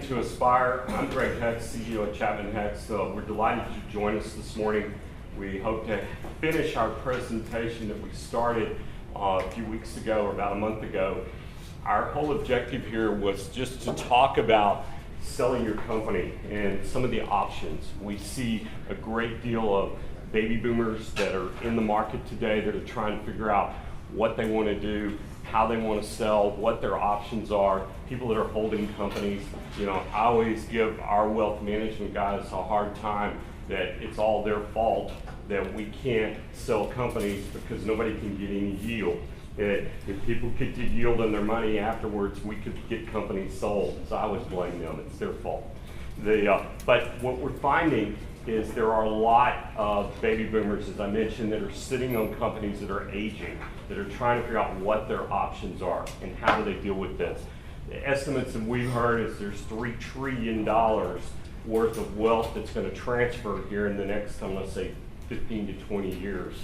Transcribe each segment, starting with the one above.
to Aspire. I'm Greg Hex, CEO of Chapman Hex. We're delighted you join us this morning. We hope to finish our presentation that we started a few weeks ago or about a month ago. Our whole objective here was just to talk about selling your company and some of the options. We see a great deal of baby boomers that are in the market today that are trying to figure out what they want to do, how they want to sell, what their options are, people that are holding companies. You know, I always give our wealth management guys a hard time that it's all their fault that we can't sell companies because nobody can get any yield. If people could get yield on their money afterwards, we could get companies sold. So I always blame them, it's their fault. But what we're finding is there are a lot of baby boomers, as I mentioned, that are sitting on companies that are aging, that are trying to figure out what their options are and how do they deal with this. The estimates that we've heard is there's $3 trillion worth of wealth that's going to transfer here in the next, I'm going to say, 15 to 20 years.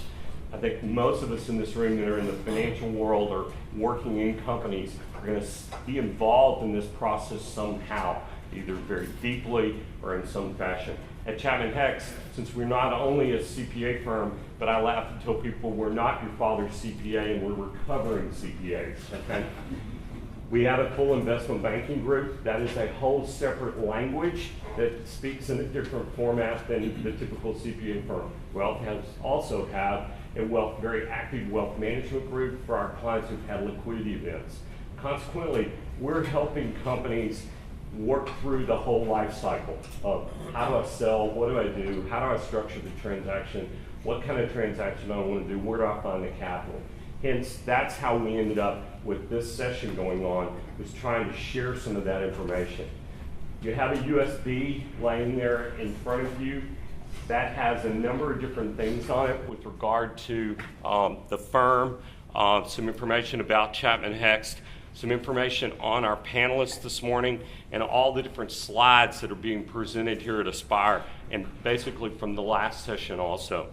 I think most of us in this room that are in the financial world or working in companies are going to be involved in this process somehow, either very deeply or in some fashion. At Chapman Hex, since we're not only a CPA firm, but I laugh and tell people we're not your father's CPA and we're recovering CPAs, okay? We have a full investment banking group. That is a whole separate language that speaks in a different format than the typical CPA firm. We also have a very active wealth management group for our clients who've had liquidity events. Consequently, we're helping companies work through the whole life cycle of how do I sell, what do I do, how do I structure the transaction, what kind of transaction do I want to do, where do I find the capital. Hence, that's how we ended up with this session going on, was trying to share some of that information. You have a USB laying there in front of you that has a number of different things on it with regard to the firm, some information about Chapman Hex, some information on our panelists this morning, and all the different slides that are being presented here at Aspire, and basically from the last session also.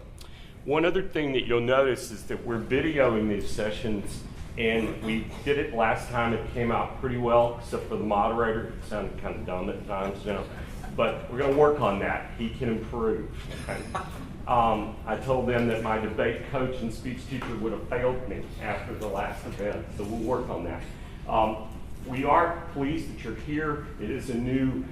One other thing that you'll notice is that we're videoing these sessions, and we did it last time. It came out pretty well, except for the moderator. It sounded kind of dumb at times, you know. But we're going to work on that. He can improve. Okay? I told them that my debate coach and speech teacher would have failed me after the last event, so we'll work on that. We are pleased that you're here. It is a new,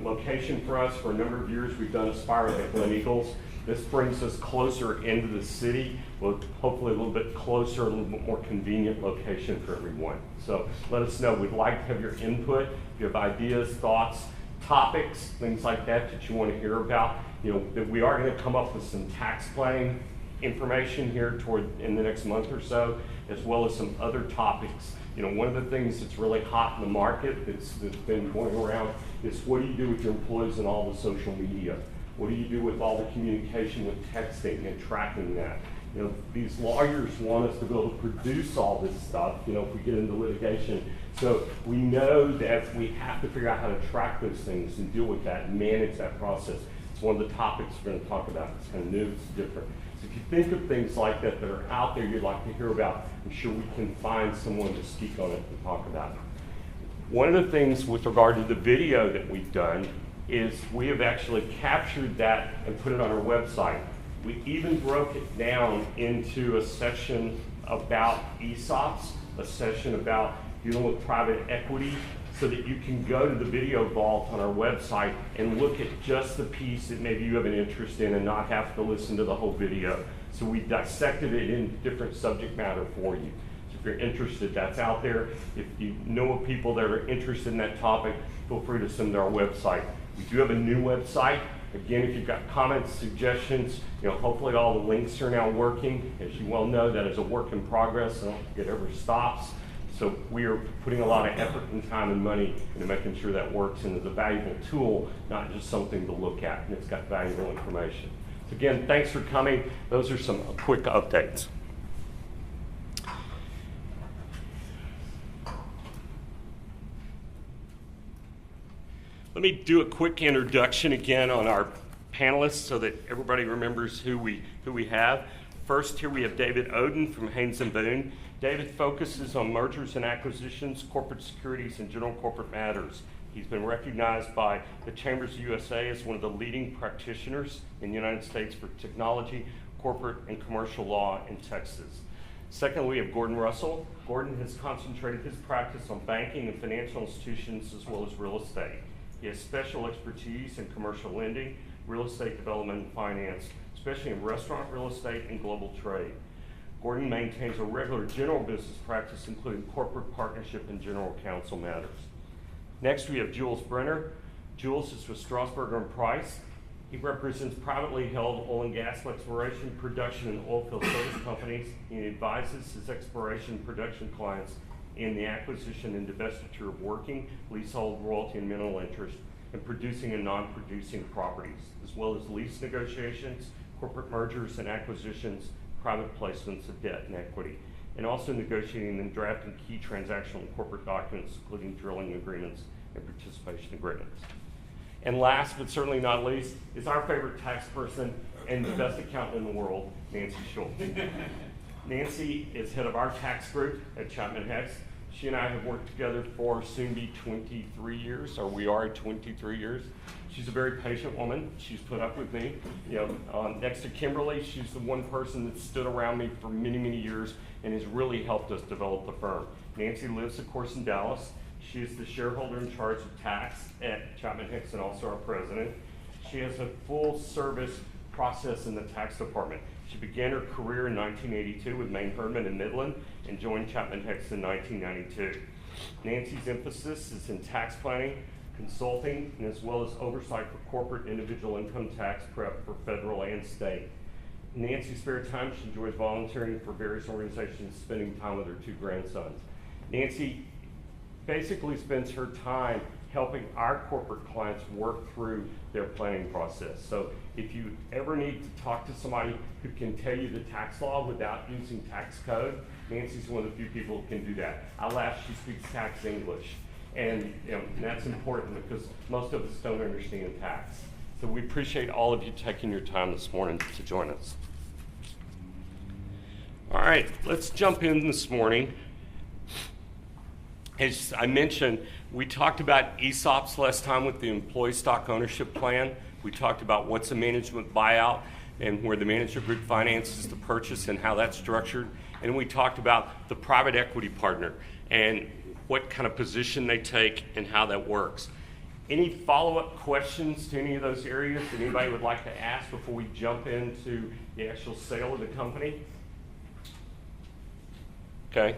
location for us. For a number of years, we've done Aspire at Glen Eagles. This brings us closer into the city, well, hopefully a little bit closer, a little bit more convenient location for everyone. So let us know. We'd like to have your input. If you have ideas, thoughts, topics, things like that you want to hear about, that we are going to come up with some tax planning information here in the next month or so, as well as some other topics. One of the things that's really hot in the market that's been going around is what do you do with your employees and all the social media? What do you do with all the communication with texting and tracking that? These lawyers want us to be able to produce all this stuff, if we get into litigation. So we know that we have to figure out how to track those things and deal with that and manage that process. It's one of the topics we're going to talk about. It's kind of new, it's different. So if you think of things like that that are out there you'd like to hear about, I'm sure we can find someone to speak on it and talk about it. One of the things with regard to the video that we've done is we have actually captured that and put it on our website. We even broke it down into a section about ESOPs, a section about dealing with private equity, so that you can go to the video vault on our website and look at just the piece that maybe you have an interest in and not have to listen to the whole video. So we dissected it in different subject matter for you. So if you're interested, that's out there. If you know of people that are interested in that topic, feel free to send to our website. We do have a new website. Again, if you've got comments, suggestions, hopefully all the links are now working. As you well know, that is a work in progress. I don't think it ever stops. So we are putting a lot of effort and time and money into making sure that works and is a valuable tool, not just something to look at, and it's got valuable information. So again, thanks for coming. Those are some quick updates. Let me do a quick introduction again on our panelists so that everybody remembers who we have. First, here we have David Oden from Haynes & Boone. David focuses on mergers and acquisitions, corporate securities, and general corporate matters. He's been recognized by the Chambers USA as one of the leading practitioners in the United States for technology, corporate, and commercial law in Texas. Second, we have Gordon Russell. Gordon has concentrated his practice on banking and financial institutions as well as real estate. He has special expertise in commercial lending, real estate development, and finance, especially in restaurant real estate and global trade. Gordon maintains a regular general business practice, including corporate partnership and general counsel matters. Next, we have Jules Brenner. Jules is with Strasburger & Price. He represents privately held oil and gas exploration, production, and oilfield service companies. He advises his exploration and production clients in the acquisition and divestiture of working, leasehold, royalty, and mineral interest, and producing and non-producing properties, as well as lease negotiations, corporate mergers and acquisitions, private placements of debt and equity, and also negotiating and drafting key transactional and corporate documents, including drilling agreements and participation agreements. And last, but certainly not least, is our favorite tax person and the best accountant in the world, Nancy Schultz. Nancy is head of our tax group at Chapman Hicks. She and I have worked together for soon be 23 years, or we are 23 years. She's a very patient woman. She's put up with me. Next to Kimberly, she's the one person that stood around me for many, many years and has really helped us develop the firm. Nancy lives, of course, in Dallas. She is the shareholder in charge of tax at Chapman Hicks and also our president. She has a full service process in the tax department. She began her career in 1982 with Main Herdman in Midland and joined Chapman Hicks in 1992. Nancy's emphasis is in tax planning, consulting, and as well as oversight for corporate individual income tax prep for federal and state. In Nancy's spare time, she enjoys volunteering for various organizations, spending time with her two grandsons. Nancy basically spends her time helping our corporate clients work through their planning process. So if you ever need to talk to somebody who can tell you the tax law without using tax code, Nancy's one of the few people who can do that. I laugh, she speaks tax English. And that's important because most of us don't understand tax. So we appreciate all of you taking your time this morning to join us. All right, let's jump in this morning. As I mentioned, we talked about ESOPs last time with the employee stock ownership plan. We talked about what's a management buyout and where the manager group finances the purchase and how that's structured. And we talked about the private equity partner and what kind of position they take and how that works. Any follow-up questions to any of those areas that anybody would like to ask before we jump into the actual sale of the company? Okay.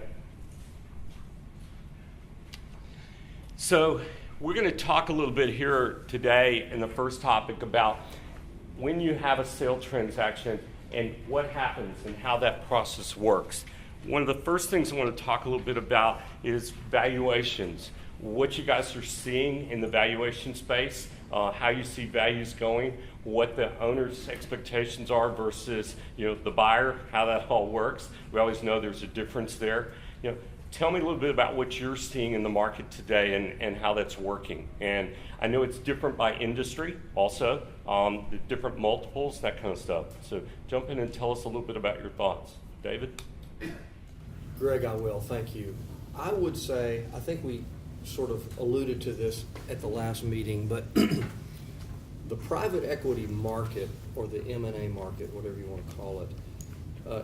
So we're going to talk a little bit here today in the first topic about when you have a sale transaction and what happens and how that process works. One of the first things I want to talk a little bit about is valuations. What you guys are seeing in the valuation space, how you see values going, what the owner's expectations are versus the buyer, how that all works. We always know there's a difference there. Tell me a little bit about what you're seeing in the market today and how that's working. And I know it's different by industry also, the different multiples, that kind of stuff. So jump in and tell us a little bit about your thoughts. David? Greg, I will. Thank you. I would say, I think we sort of alluded to this at the last meeting, but the private equity market, or the M&A market, whatever you want to call it,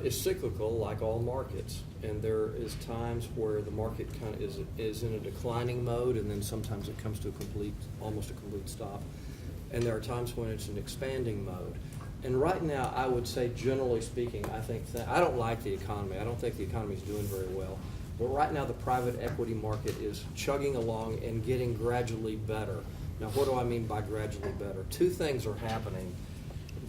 is cyclical like all markets. And there is times where the market kind of is in a declining mode, and then sometimes it comes to almost a complete stop. And there are times when it's an expanding mode. And right now, I would say, generally speaking, I don't like the economy. I don't think the economy is doing very well. But right now, the private equity market is chugging along and getting gradually better. Now, what do I mean by gradually better? Two things are happening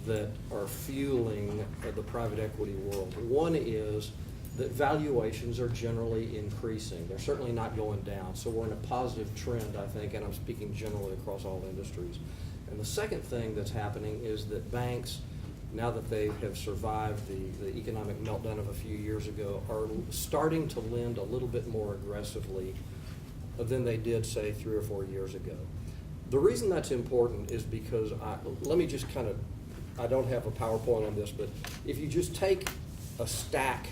that are fueling the private equity world. One is that valuations are generally increasing. They're certainly not going down. So we're in a positive trend, I think, and I'm speaking generally across all industries. And the second thing that's happening is that banks, now that they have survived the economic meltdown of a few years ago, are starting to lend a little bit more aggressively than they did, say, 3 or 4 years ago. The reason that's important is because, let me just kind of, I don't have a PowerPoint on this, but if you just take a stack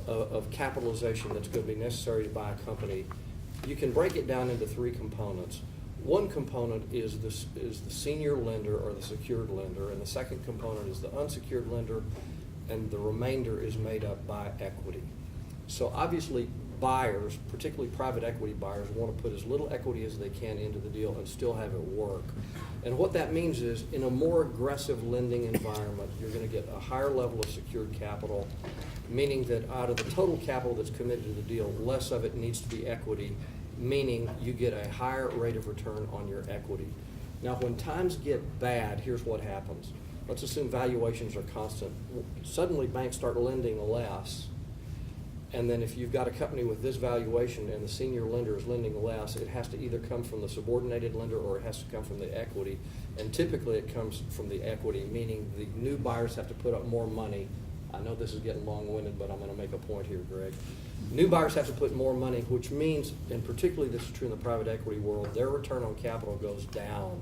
of capitalization that's going to be necessary to buy a company, you can break it down into 3 components. One component is the senior lender or the secured lender, and the second component is the unsecured lender, and the remainder is made up by equity. So obviously buyers, particularly private equity buyers, want to put as little equity as they can into the deal and still have it work. And what that means is, in a more aggressive lending environment, you're going to get a higher level of secured capital, meaning that out of the total capital that's committed to the deal, less of it needs to be equity, meaning you get a higher rate of return on your equity. Now, when times get bad, here's what happens. Let's assume valuations are constant. Suddenly, banks start lending less. And then if you've got a company with this valuation and the senior lender is lending less, it has to either come from the subordinated lender or it has to come from the equity. And typically it comes from the equity, meaning the new buyers have to put up more money. I know this is getting long-winded, but I'm going to make a point here, Greg. New buyers have to put more money, which means, and particularly this is true in the private equity world, their return on capital goes down.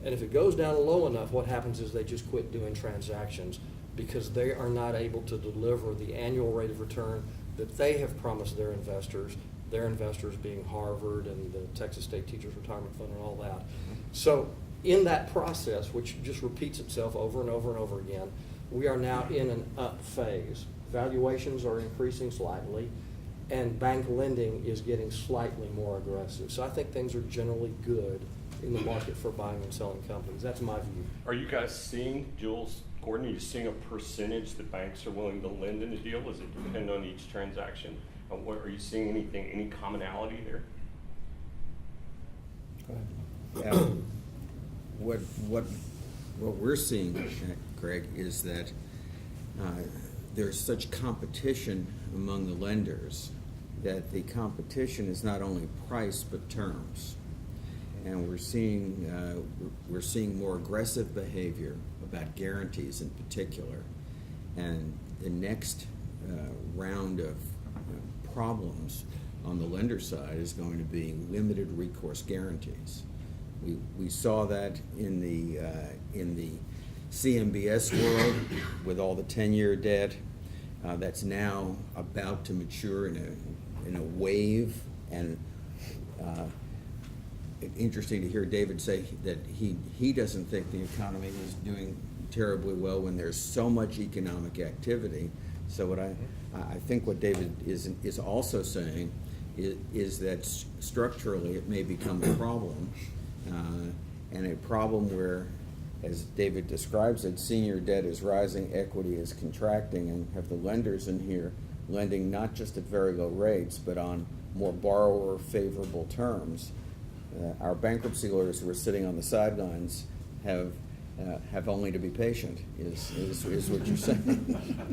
And if it goes down low enough, what happens is they just quit doing transactions because they are not able to deliver the annual rate of return that they have promised their investors being Harvard and the Texas State Teachers Retirement Fund and all that. So in that process, which just repeats itself over and over and over again, we are now in an up phase. Valuations are increasing slightly, and bank lending is getting slightly more aggressive. So I think things are generally good in the market for buying and selling companies. That's my view. Are you guys seeing, Jules, Gordon, are you seeing a percentage that banks are willing to lend in a deal? Does it depend on each transaction? Are you seeing anything, any commonality there? What we're seeing, Greg, is that there's such competition among the lenders that the competition is not only price but terms, and we're seeing more aggressive behavior about guarantees in particular, and the next round of problems on the lender side is going to be limited recourse guarantees. We saw that in the CMBS world with all the 10-year debt that's now about to mature in a wave, and interesting to hear David say that he doesn't think the economy is doing terribly well when there's so much economic activity. So what I think what David is also saying is that structurally it may become a problem, and a problem where, as David describes it, senior debt is rising, equity is contracting, and have the lenders in here lending not just at very low rates but on more borrower favorable terms. Our bankruptcy lawyers who are sitting on the sidelines have only to be patient, is what you're saying.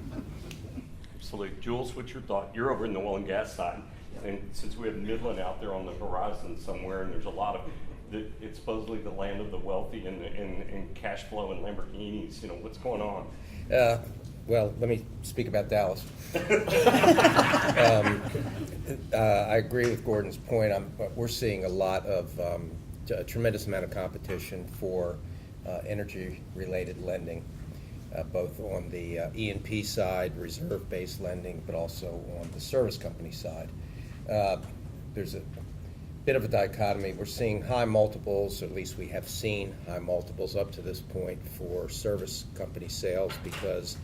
Absolutely. Jules, what's your thought? You're over in the oil and gas side, and since we have Midland out there on the horizon somewhere, and there's a lot of, it's supposedly the land of the wealthy and cash flow and Lamborghinis, what's going on? Well, let me speak about Dallas. I agree with Gordon's point. We're seeing a lot of, a tremendous amount of competition for energy-related lending, both on the E&P side, reserve-based lending, but also on the service company side. There's a bit of a dichotomy. We're seeing high multiples, or at least we have seen high multiples up to this point for service company sales because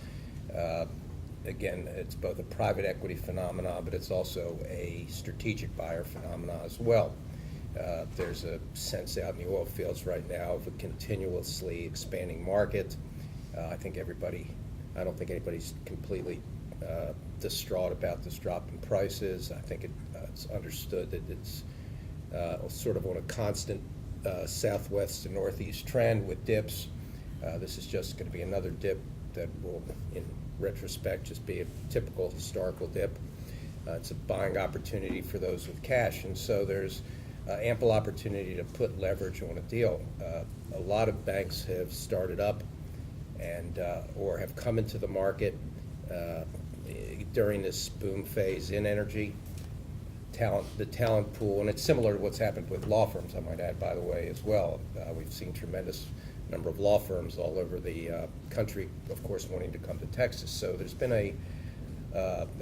again, it's both a private equity phenomenon, but it's also a strategic buyer phenomenon as well. There's a sense out in the oil fields right now of a continuously expanding market. I don't think anybody's completely distraught about this drop in prices. I think it's understood that it's sort of on a constant southwest to northeast trend with dips. This is just going to be another dip that will, in retrospect, just be a typical historical dip. It's a buying opportunity for those with cash, and so there's ample opportunity to put leverage on a deal. A lot of banks have started up and or have come into the market during this boom phase in energy. The talent pool, and it's similar to what's happened with law firms, I might add, by the way, as well. We've seen tremendous number of law firms all over the country, of course, wanting to come to Texas. So there's been a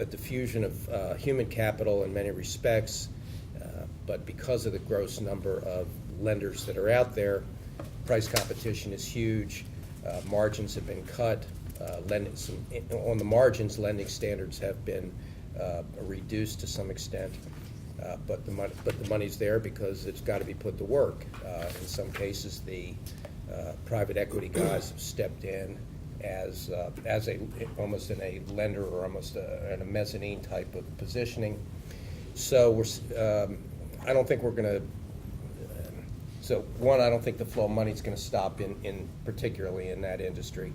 diffusion of human capital in many respects, but because of the gross number of lenders that are out there. Price competition is huge. Margins have been cut. On the margins, lending standards have been reduced to some extent. But the money's there because it's got to be put to work. In some cases, the private equity guys have stepped in as almost in a lender or almost in a mezzanine type of positioning. So I don't think we're going to. So one, I don't think the flow of money is going to stop in particularly in that industry.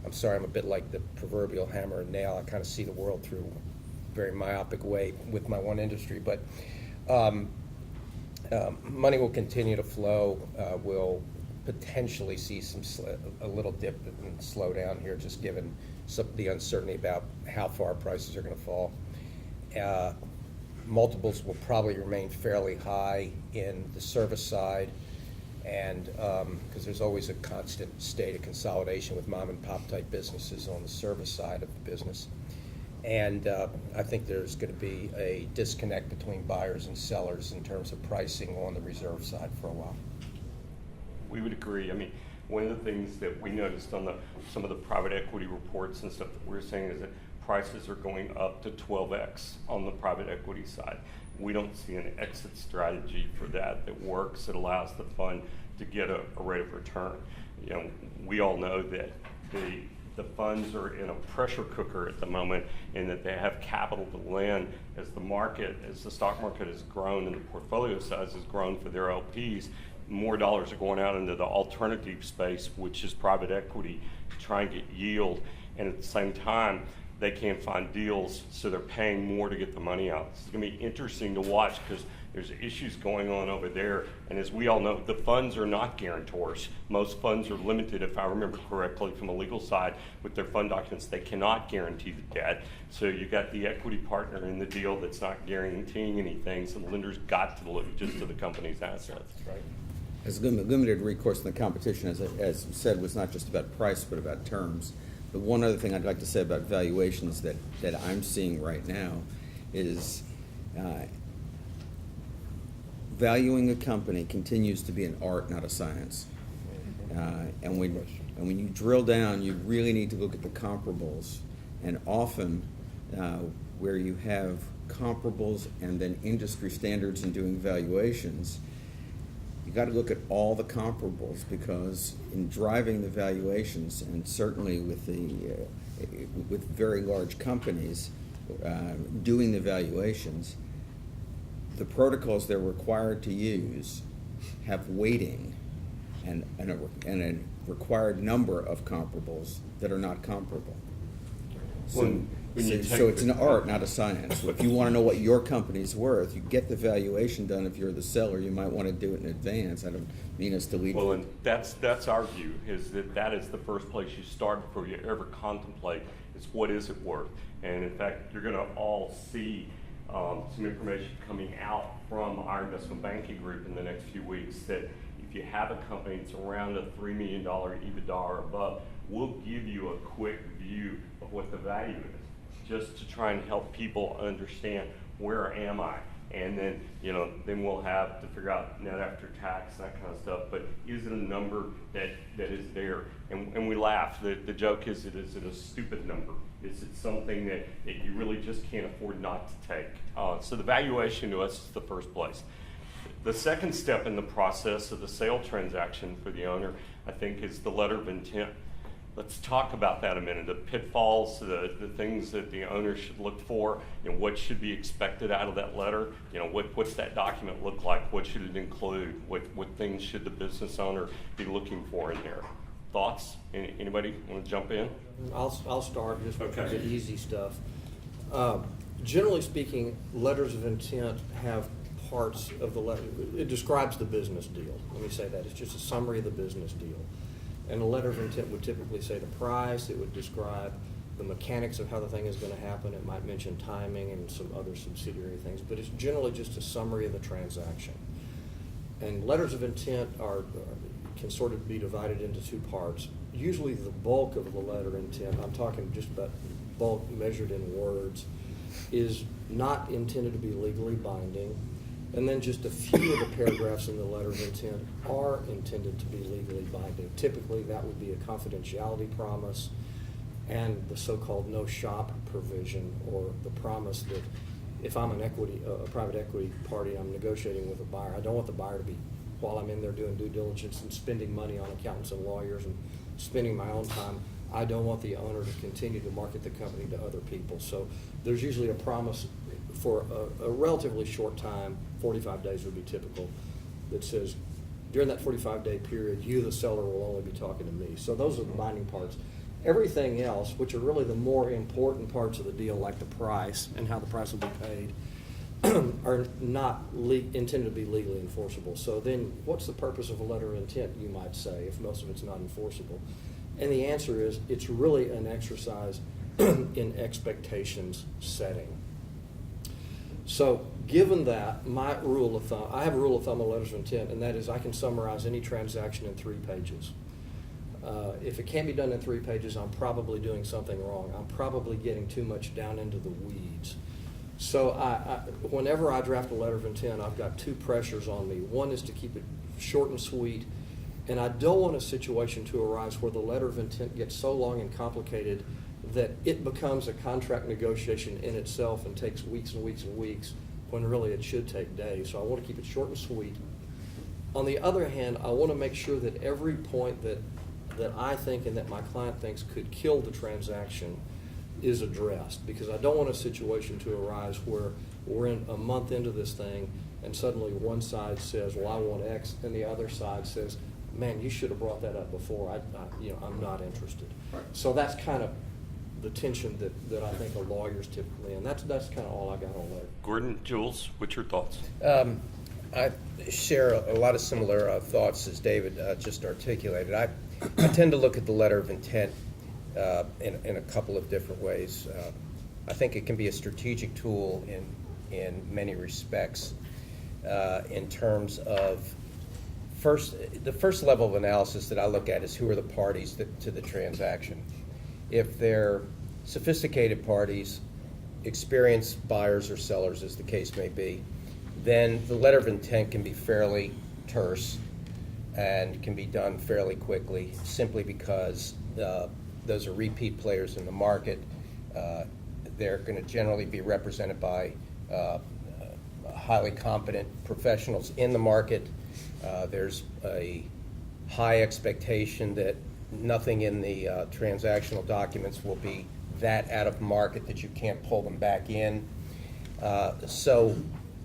I'm sorry, I'm a bit like the proverbial hammer and nail. I kind of see the world through a very myopic way with my one industry, but money will continue to flow. We'll potentially see a little dip and slow down here, just given the uncertainty about how far prices are going to fall. Multiples will probably remain fairly high in the service side, and because there's always a constant state of consolidation with mom and pop type businesses on the service side of the business. And I think there's going to be a disconnect between buyers and sellers in terms of pricing on the reserve side for a while. We would agree. I mean, one of the things that we noticed on some of the private equity reports and stuff that we're saying is that prices are going up to 12x on the private equity side. We don't see an exit strategy for that works, that allows the fund to get a rate of return. You know, we all know that the funds are in a pressure cooker at the moment, in that they have capital to lend as the stock market has grown and the portfolio size has grown for their LPs. More dollars are going out into the alternative space, which is private equity, to try and get yield. And at the same time, they can't find deals, so they're paying more to get the money out. It's going to be interesting to watch because there's issues going on over there. And as we all know, the funds are not guarantors. Most funds are limited, if I remember correctly, from the legal side with their fund documents. They cannot guarantee the debt. So you got the equity partner in the deal that's not guaranteeing anything. So the lender's got to look just to the company's assets. Right. As limited recourse in the competition, as said, was not just about price, but about terms. The one other thing I'd like to say about valuations that I'm seeing right now is valuing a company continues to be an art, not a science. And when you drill down, you really need to look at the comparables. And often, where you have comparables and then industry standards in doing valuations, you got to look at all the comparables, because in driving the valuations, and certainly with very large companies doing the valuations, the protocols they're required to use have weighting and a required number of comparables that are not comparable. So it's an art, not a science. If you want to know what your company's worth, you get the valuation done. If you're the seller, you might want to do it in advance. I don't mean us to lead. Well, and that's our view, is that is the first place you start before you ever contemplate is what is it worth. And in fact, you're going to all see some information coming out from our investment banking group in the next few weeks, that if you have a company that's around a $3 million EBITDA or above, we'll give you a quick view of what the value is, just to try and help people understand where am I. And then, then we'll have to figure out net after tax, that kind of stuff. But is it a number that is there? And we laugh. The joke is it a stupid number? Is it something that you really just can't afford not to take? So the valuation to us is the first place. The second step in the process of the sale transaction for the owner, I think, is the letter of intent. Let's talk about that a minute. The pitfalls, the things that the owner should look for, what should be expected out of that letter. What's that document look like? What should it include? What things should the business owner be looking for in there? Thoughts? Anybody want to jump in? I'll start just with Okay. the easy stuff. Generally speaking, letters of intent have parts of the letter. It describes the business deal. Let me say that. It's just a summary of the business deal. And a letter of intent would typically say the price. It would describe the mechanics of how the thing is going to happen. It might mention timing and some other subsidiary things, but it's generally just a summary of the transaction. And letters of intent can sort of be divided into two parts. Usually the bulk of the letter intent, I'm talking just about bulk measured in words, is not intended to be legally binding. And then just a few of the paragraphs in the letter of intent are intended to be legally binding. Typically, that would be a confidentiality promise and the so-called no shop provision, or the promise that if I'm a private equity party, I'm negotiating with a buyer, I don't want the buyer to be, while I'm in there doing due diligence and spending money on accountants and lawyers and spending my own time, I don't want the owner to continue to market the company to other people. So there's usually a promise for a relatively short time, 45 days would be typical, that says during that 45-day period, you, the seller, will only be talking to me. So those are the binding parts. Everything else, which are really the more important parts of the deal, like the price and how the price will be paid, are not intended to be legally enforceable. So then what's the purpose of a letter of intent, you might say, if most of it's not enforceable? And the answer is it's really an exercise in expectations setting. So given that, my rule of thumb, I have a rule of thumb on letters of intent, and that is I can summarize any transaction in 3 pages. If it can't be done in 3 pages, I'm probably doing something wrong. I'm probably getting too much down into the weeds. So whenever I draft a letter of intent, I've got 2 pressures on me. One is to keep it short and sweet, and I don't want a situation to arise where the letter of intent gets so long and complicated that it becomes a contract negotiation in itself and takes weeks and weeks and weeks, when really it should take days. So I want to keep it short and sweet. On the other hand, I want to make sure that every point that I think and that my client thinks could kill the transaction is addressed, because I don't want a situation to arise where we're in a month into this thing and suddenly one side says, well, I want X, and the other side says, man, you should have brought that up before. I'm not interested. Right. So that's kind of the tension that I think a lawyer's typically in. That's kind of all I got on that. Gordon, Jules, what's your thoughts? I share a lot of similar thoughts as David just articulated. I tend to look at the letter of intent in a couple of different ways. I think it can be a strategic tool in many respects in terms of the first level of analysis that I look at is who are the parties to the transaction. If they're sophisticated parties, experienced buyers or sellers as the case may be, then the letter of intent can be fairly terse and can be done fairly quickly, simply because those are repeat players in the market. They're going to generally be represented by highly competent professionals in the market. There's a high expectation that nothing in the transactional documents will be that out of market that you can't pull them back in. So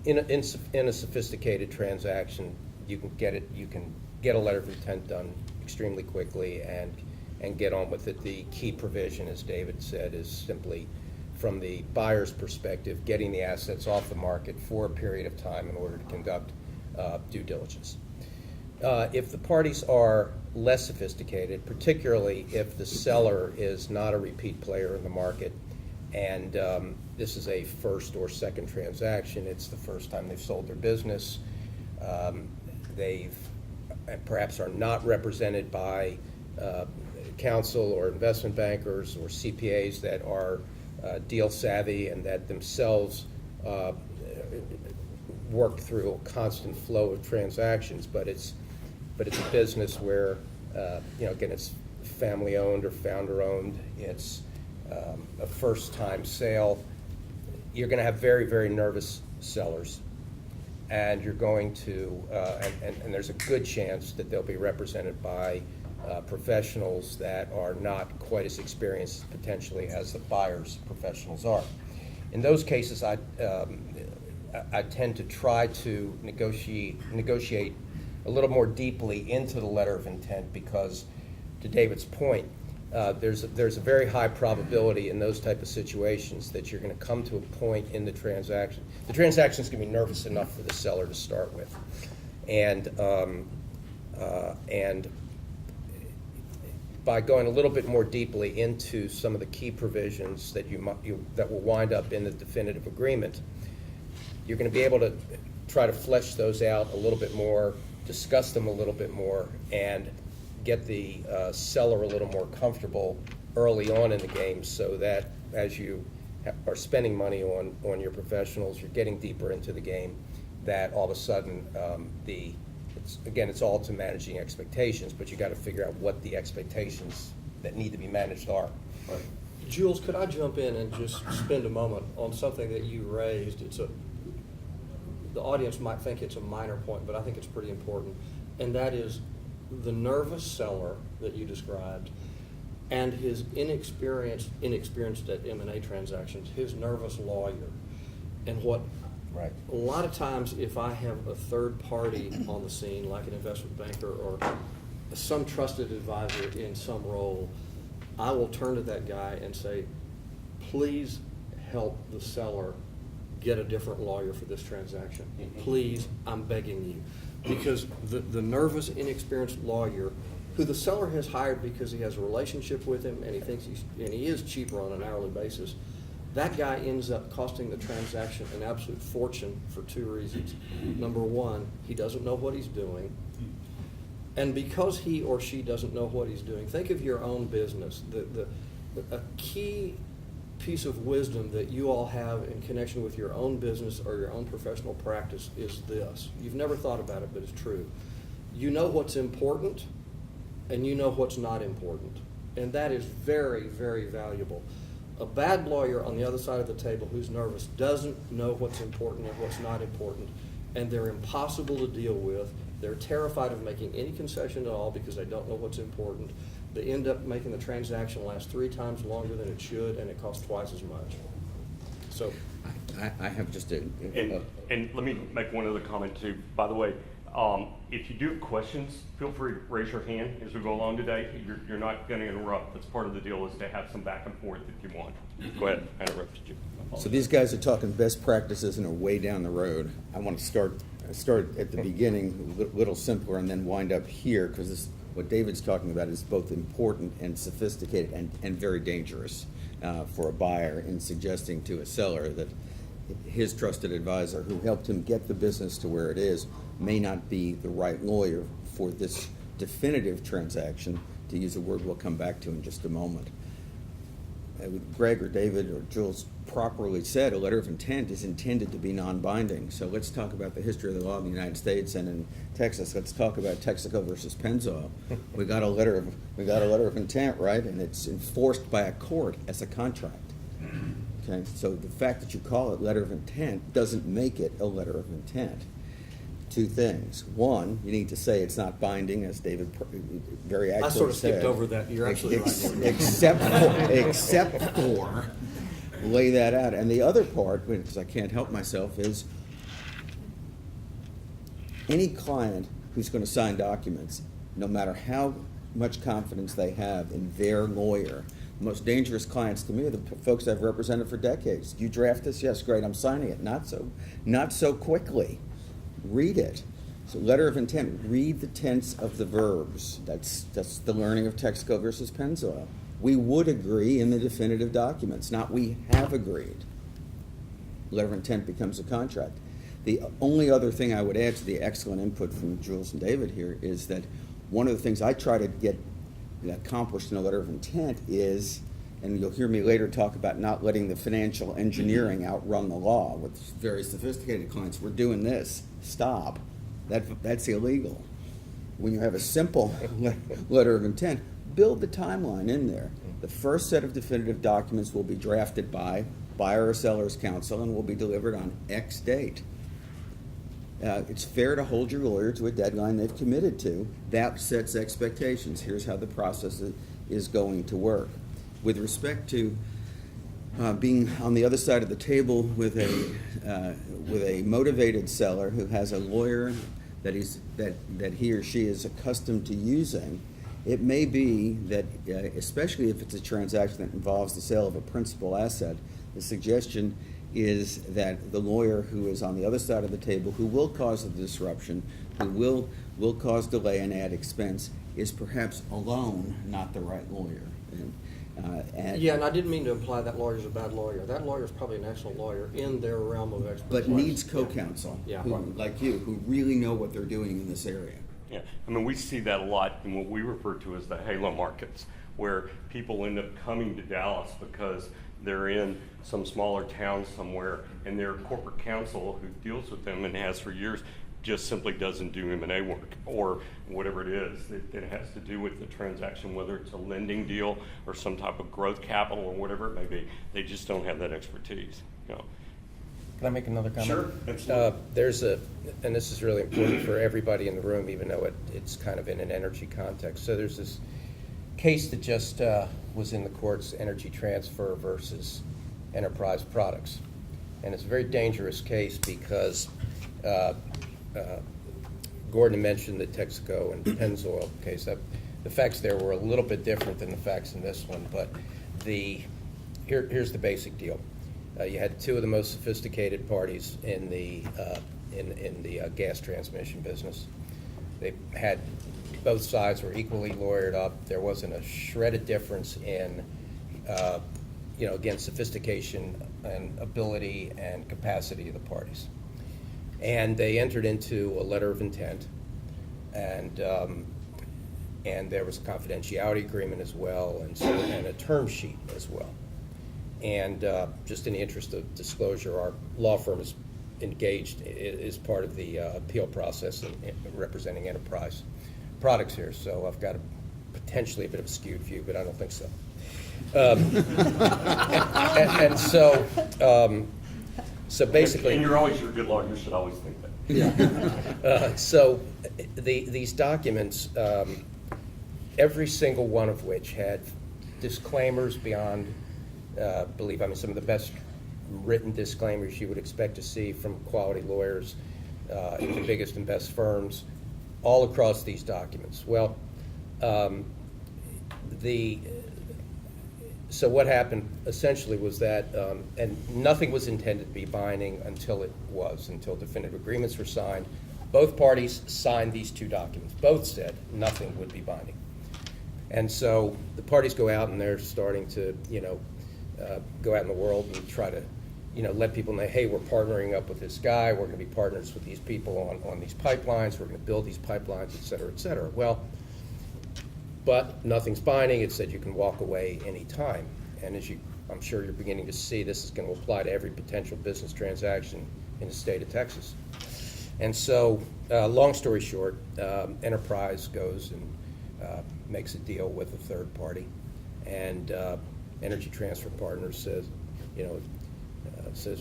in a sophisticated transaction, you can get a letter of intent done extremely quickly and get on with it. The key provision, as David said, is simply from the buyer's perspective, getting the assets off the market for a period of time in order to conduct due diligence. If the parties are less sophisticated, particularly if the seller is not a repeat player in the market, and this is a first or second transaction, it's the first time they've sold their business, they've perhaps are not represented by counsel or investment bankers or CPAs that are deal savvy and that themselves work through a constant flow of transactions, but it's a business where again, it's family owned or founder owned. It's a first time sale. You're going to have very, very nervous sellers, and you're going to and there's a good chance that they'll be represented by professionals that are not quite as experienced potentially as the buyer's professionals are. In those cases, I tend to try to negotiate a little more deeply into the letter of intent, because, to David's point, there's a very high probability in those type of situations that you're going to come to a point in the transaction. The transaction is going to be nervous enough for the seller to start with, and by going a little bit more deeply into some of the key provisions that that will wind up in the definitive agreement, you're going to be able to try to flesh those out a little bit more, discuss them a little bit more, and get the seller a little more comfortable early on in the game, so that as you are spending money on your professionals, you're getting deeper into the game, that all of a sudden it's all to managing expectations, but you got to figure out what the expectations that need to be managed are. Jules, could I jump in and just spend a moment on something that you raised? The audience might think it's a minor point, but I think it's pretty important, and that is the nervous seller that you described and his inexperienced at M&A transactions, his nervous lawyer. And what Right. a lot of times, if I have a third party on the scene, like an investment banker or some trusted advisor in some role, I will turn to that guy and say, please help the seller get a different lawyer for this transaction. Please, I'm begging you. Because the nervous, inexperienced lawyer, who the seller has hired because he has a relationship with him and he thinks he is cheaper on an hourly basis, that guy ends up costing the transaction an absolute fortune for two reasons. Number one, he doesn't know what he's doing. And because he or she doesn't know what he's doing, think of your own business. A key piece of wisdom that you all have in connection with your own business or your own professional practice is this. You've never thought about it, but it's true. You know what's important and you know what's not important. And that is very, very valuable. A bad lawyer on the other side of the table who's nervous doesn't know what's important and what's not important, and they're impossible to deal with. They're terrified of making any concession at all because they don't know what's important. They end up making the transaction last 3 times longer than it should, and it costs twice as much. So, I have just a. And let me make one other comment too. By the way, if you do have questions, feel free to raise your hand as we go along today. You're not going to interrupt. That's part of the deal, is to have some back and forth if you want. Go ahead. I interrupted you. So these guys are talking best practices and are way down the road. I want to start at the beginning, a little simpler, and then wind up here, because what David's talking about is both important and sophisticated and very dangerous for a buyer in suggesting to a seller that his trusted advisor who helped him get the business to where it is may not be the right lawyer for this definitive transaction, to use a word we'll come back to in just a moment. Greg or David or Jules properly said, a letter of intent is intended to be non-binding. So let's talk about the history of the law in the United States and in Texas. Let's talk about Texaco versus Pennzoil. We got a letter of intent, right? And it's enforced by a court as a contract. Okay, so the fact that you call it letter of intent doesn't make it a letter of intent. 2 things. One, you need to say it's not binding, as David very accurately said. I sort of skipped over that. You're absolutely right. Except for lay that out. And the other part, because I can't help myself, is any client who's going to sign documents, no matter how much confidence they have in their lawyer, the most dangerous clients to me are the folks I've represented for decades. You draft this? Yes, great, I'm signing it. Not so quickly. Read it. So letter of intent, read the tense of the verbs. That's the learning of Texaco versus Pennzoil. We would agree in the definitive documents, not we have agreed. Letter of intent becomes a contract. The only other thing I would add to the excellent input from Jules and David here is that one of the things I try to get accomplished in a letter of intent is, and you'll hear me later talk about not letting the financial engineering outrun the law with very sophisticated clients. We're doing this. Stop. That's illegal. When you have a simple letter of intent, build the timeline in there. The first set of definitive documents will be drafted by buyer or seller's counsel and will be delivered on X date. It's fair to hold your lawyer to a deadline they've committed to. That sets expectations. Here's how the process is going to work. With respect to being on the other side of the table with a motivated seller who has a lawyer that he or she is accustomed to using, it may be that, especially if it's a transaction that involves the sale of a principal asset, the suggestion is that the lawyer who is on the other side of the table, who will cause the disruption, who will cause delay and add expense, is perhaps alone not the right lawyer. And I didn't mean to imply that lawyer's a bad lawyer. That lawyer's probably an excellent lawyer in their realm of expertise. But needs co-counsel, Yeah. like you, who really know what they're doing in this area. Yeah, I mean, we see that a lot in what we refer to as the halo markets, where people end up coming to Dallas because they're in some smaller town somewhere, and their corporate counsel who deals with them and has for years just simply doesn't do M&A work or whatever it is that has to do with the transaction, whether it's a lending deal or some type of growth capital or whatever it may be. They just don't have that expertise. You know. Can I make another comment? Sure, absolutely. And this is really important for everybody in the room, even though it's kind of in an energy context. So there's this case that just was in the courts, Energy Transfer versus Enterprise Products. And it's a very dangerous case because Gordon mentioned the Texaco and Pennzoil case. The facts there were a little bit different than the facts in this one, but here's the basic deal. You had two of the most sophisticated parties in the gas transmission business. They had both sides were equally lawyered up. There wasn't a shred of difference in, again, sophistication and ability and capacity of the parties. And they entered into a letter of intent, and there was a confidentiality agreement as well, and a term sheet as well. And just in the interest of disclosure, our law firm is engaged, is part of the appeal process in representing Enterprise Products here. So I've got potentially a bit of a skewed view, but I don't think so. So basically, and you're always your good lawyer. You should always think that. Yeah. So these documents, every single one of which had disclaimers beyond belief. I mean, some of the best written disclaimers you would expect to see from quality lawyers in the biggest and best firms, all across these documents. Well, so what happened essentially was that, and nothing was intended to be binding until definitive agreements were signed. Both parties signed these two documents. Both said nothing would be binding. And so the parties go out and they're starting to, go out in the world and try to, let people know, hey, we're partnering up with this guy. We're going to be partners with these people on these pipelines. We're going to build these pipelines, et cetera, et cetera. Well, but nothing's binding. It said you can walk away any time. And I'm sure you're beginning to see, this is going to apply to every potential business transaction in the state of Texas. And so, long story short, Enterprise goes and makes a deal with a third party, and Energy Transfer Partners says,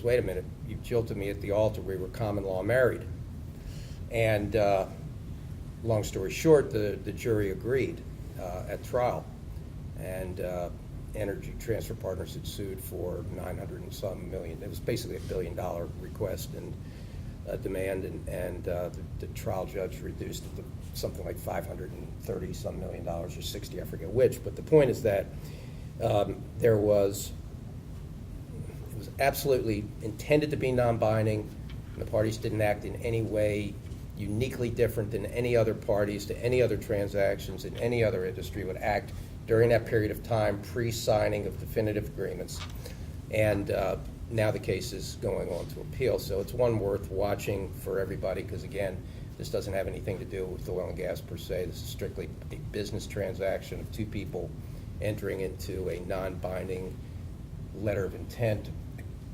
wait a minute, you jilted me at the altar. We were common law married. And long story short, the jury agreed at trial, and Energy Transfer Partners had sued for $900 and some million. It was basically $1 billion request and demand, and the trial judge reduced it to something like $530 some million or 60, I forget which. But the point is that it was absolutely intended to be non-binding. The parties didn't act in any way uniquely different than any other parties to any other transactions in any other industry would act during that period of time pre-signing of definitive agreements. And now the case is going on to appeal. So it's one worth watching for everybody, because again, this doesn't have anything to do with oil and gas per se. This is strictly a business transaction of two people entering into a non-binding letter of intent,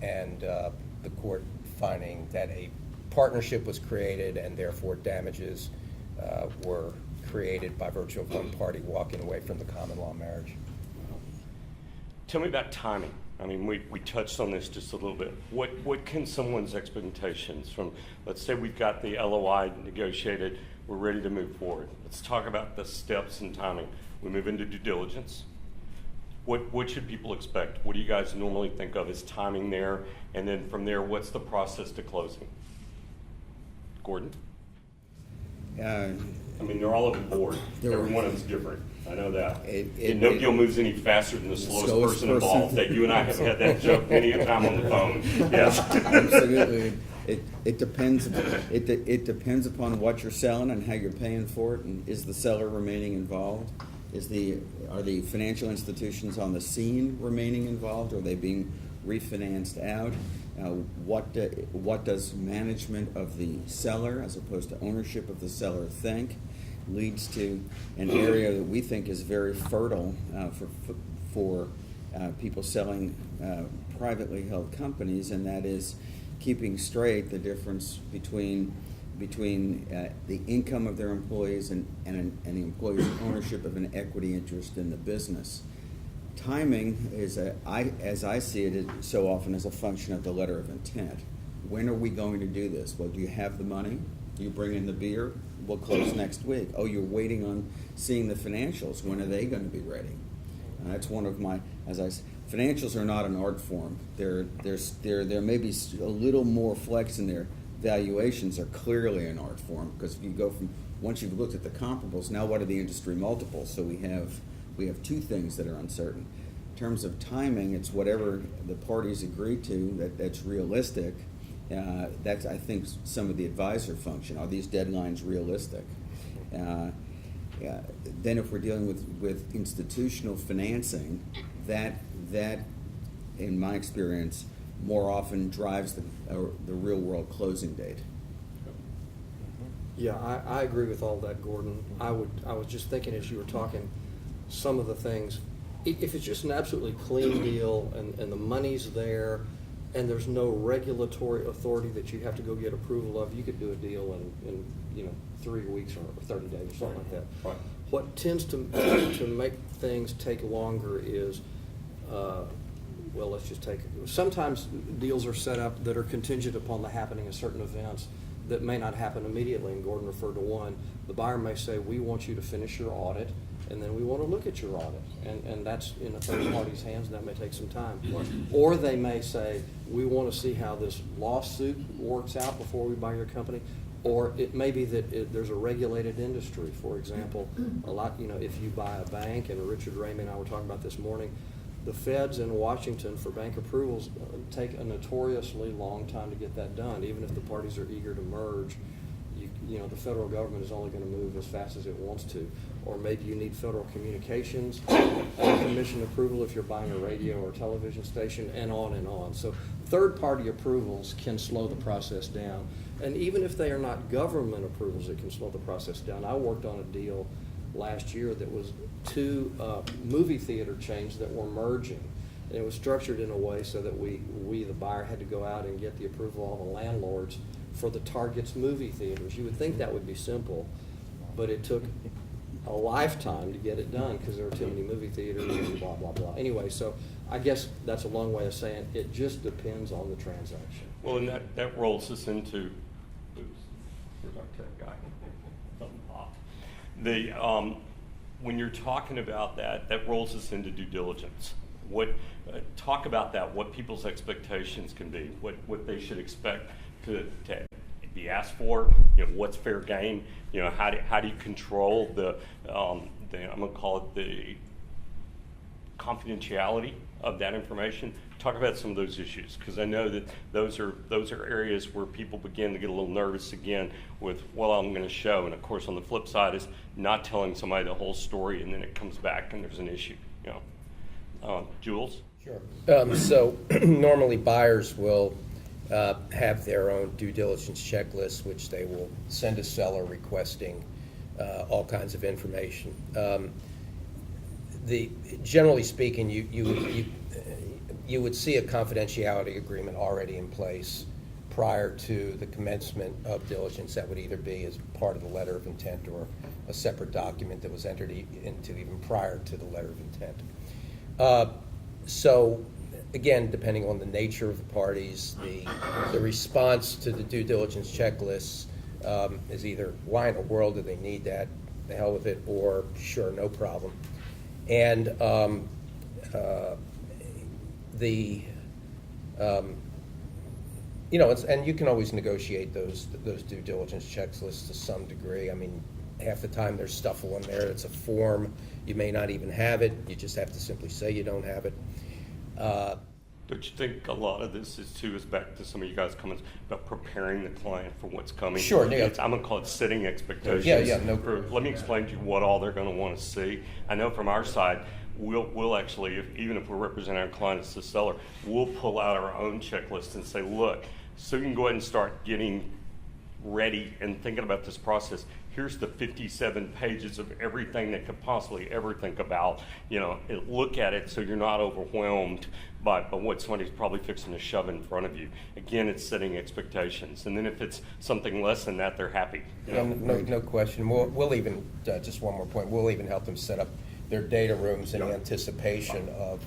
and the court finding that a partnership was created and therefore damages were created by virtue of one party walking away from the common law marriage. Tell me about timing. I mean, we touched on this just a little bit. What can someone's expectations from, let's say we've got the LOI negotiated, we're ready to move forward. Let's talk about the steps and timing. We move into due diligence. What should people expect? What do you guys normally think of as timing there? And then from there, what's the process to closing? Gordon? I mean, they're all over the board. Every one of them's different. I know that. No deal moves any faster than the slowest person involved. That you and I have had that joke many a time on the phone. Yes. Absolutely. It depends. It depends upon what you're selling and how you're paying for it, and is the seller remaining involved? Are the financial institutions on the scene remaining involved? Are they being refinanced out? What does management of the seller, as opposed to ownership of the seller, think? leads to an area that we think is very fertile for people selling privately held companies, and that is keeping straight the difference between the income of their employees and the employee's ownership of an equity interest in the business. Timing is, as I see it, so often as a function of the letter of intent. When are we going to do this? Well, do you have the money? You bring in the beer? We'll close next week. Oh, you're waiting on seeing the financials. When are they going to be ready? That's one of my, financials are not an art form. There may be a little more flex in there. Valuations are clearly an art form, because if you go from, once you've looked at the comparables, now what are the industry multiples? So we have two things that are uncertain. In terms of timing, it's whatever the parties agree to that's realistic. That's, I think, some of the advisor function. Are these deadlines realistic? Then if we're dealing with institutional financing, that in my experience more often drives the real world closing date. Yeah, I agree with all that, Gordon. I was just thinking as you were talking, some of the things, if it's just an absolutely clean deal and the money's there and there's no regulatory authority that you have to go get approval of, you could do a deal in 3 weeks or 30 days or something like that. Right. What tends to make things take longer is, well, let's just take, sometimes deals are set up that are contingent upon the happening of certain events that may not happen immediately, and Gordon referred to one. The buyer may say, we want you to finish your audit, and then we want to look at your audit. And that's in a third party's hands, and that may take some time. Or they may say, we want to see how this lawsuit works out before we buy your company. Or it may be that there's a regulated industry. For example, if you buy a bank, and Richard Ramey and I were talking about this morning, the feds in Washington for bank approvals take a notoriously long time to get that done. Even if the parties are eager to merge, the federal government is only going to move as fast as it wants to. Or maybe you need federal communications commission approval if you're buying a radio or television station, and on and on. So third-party approvals can slow the process down. And even if they are not government approvals, it can slow the process down. I worked on a deal last year that was 2 movie theater chains that were merging. And it was structured in a way so that we, the buyer, had to go out and get the approval of all the landlords for the target's movie theaters. You would think that would be simple, but it took a lifetime to get it done because there were too many movie theaters and blah, blah, blah. Anyway, so I guess that's a long way of saying it just depends on the transaction. Well, and that rolls us into, where's our tech guy? Something popped. When you're talking about that rolls us into due diligence. Talk about that, what people's expectations can be, what they should expect to be asked for, what's fair game, how do you control the I'm going to call it the confidentiality of that information. Talk about some of those issues, because I know that those are areas where people begin to get a little nervous again with, well, I'm going to show, and of course on the flip side is not telling somebody the whole story and then it comes back and there's an issue. Jules? Sure. So normally buyers will have their own due diligence checklist, which they will send a seller requesting all kinds of information. Generally speaking, you would see a confidentiality agreement already in place prior to the commencement of diligence. That would either be as part of the letter of intent or a separate document that was entered into even prior to the letter of intent. So again, depending on the nature of the parties, the response to the due diligence checklists is either, why in the world do they need that, the hell with it, or sure, no problem. And and you can always negotiate those due diligence checklists to some degree. I mean, half the time there's stuff on there. It's a form. You may not even have it. You just have to simply say you don't have it. Don't you think a lot of this is back to some of you guys' comments about preparing the client for what's coming? Sure. Yeah. I'm going to call it setting expectations. Yeah. Let me explain to you what all they're going to want to see. I know from our side, we'll actually, even if we're representing our client as the seller, we'll pull out our own checklist and say, look, so you can go ahead and start getting ready and thinking about this process. here's the 57 pages of everything that could possibly ever think about, look at it so you're not overwhelmed by what somebody's probably fixing to shove in front of you. Again, it's setting expectations. And then if it's something less than that, they're happy. Yeah, no question. We'll even, just one more point, we'll even help them set up their data rooms in anticipation of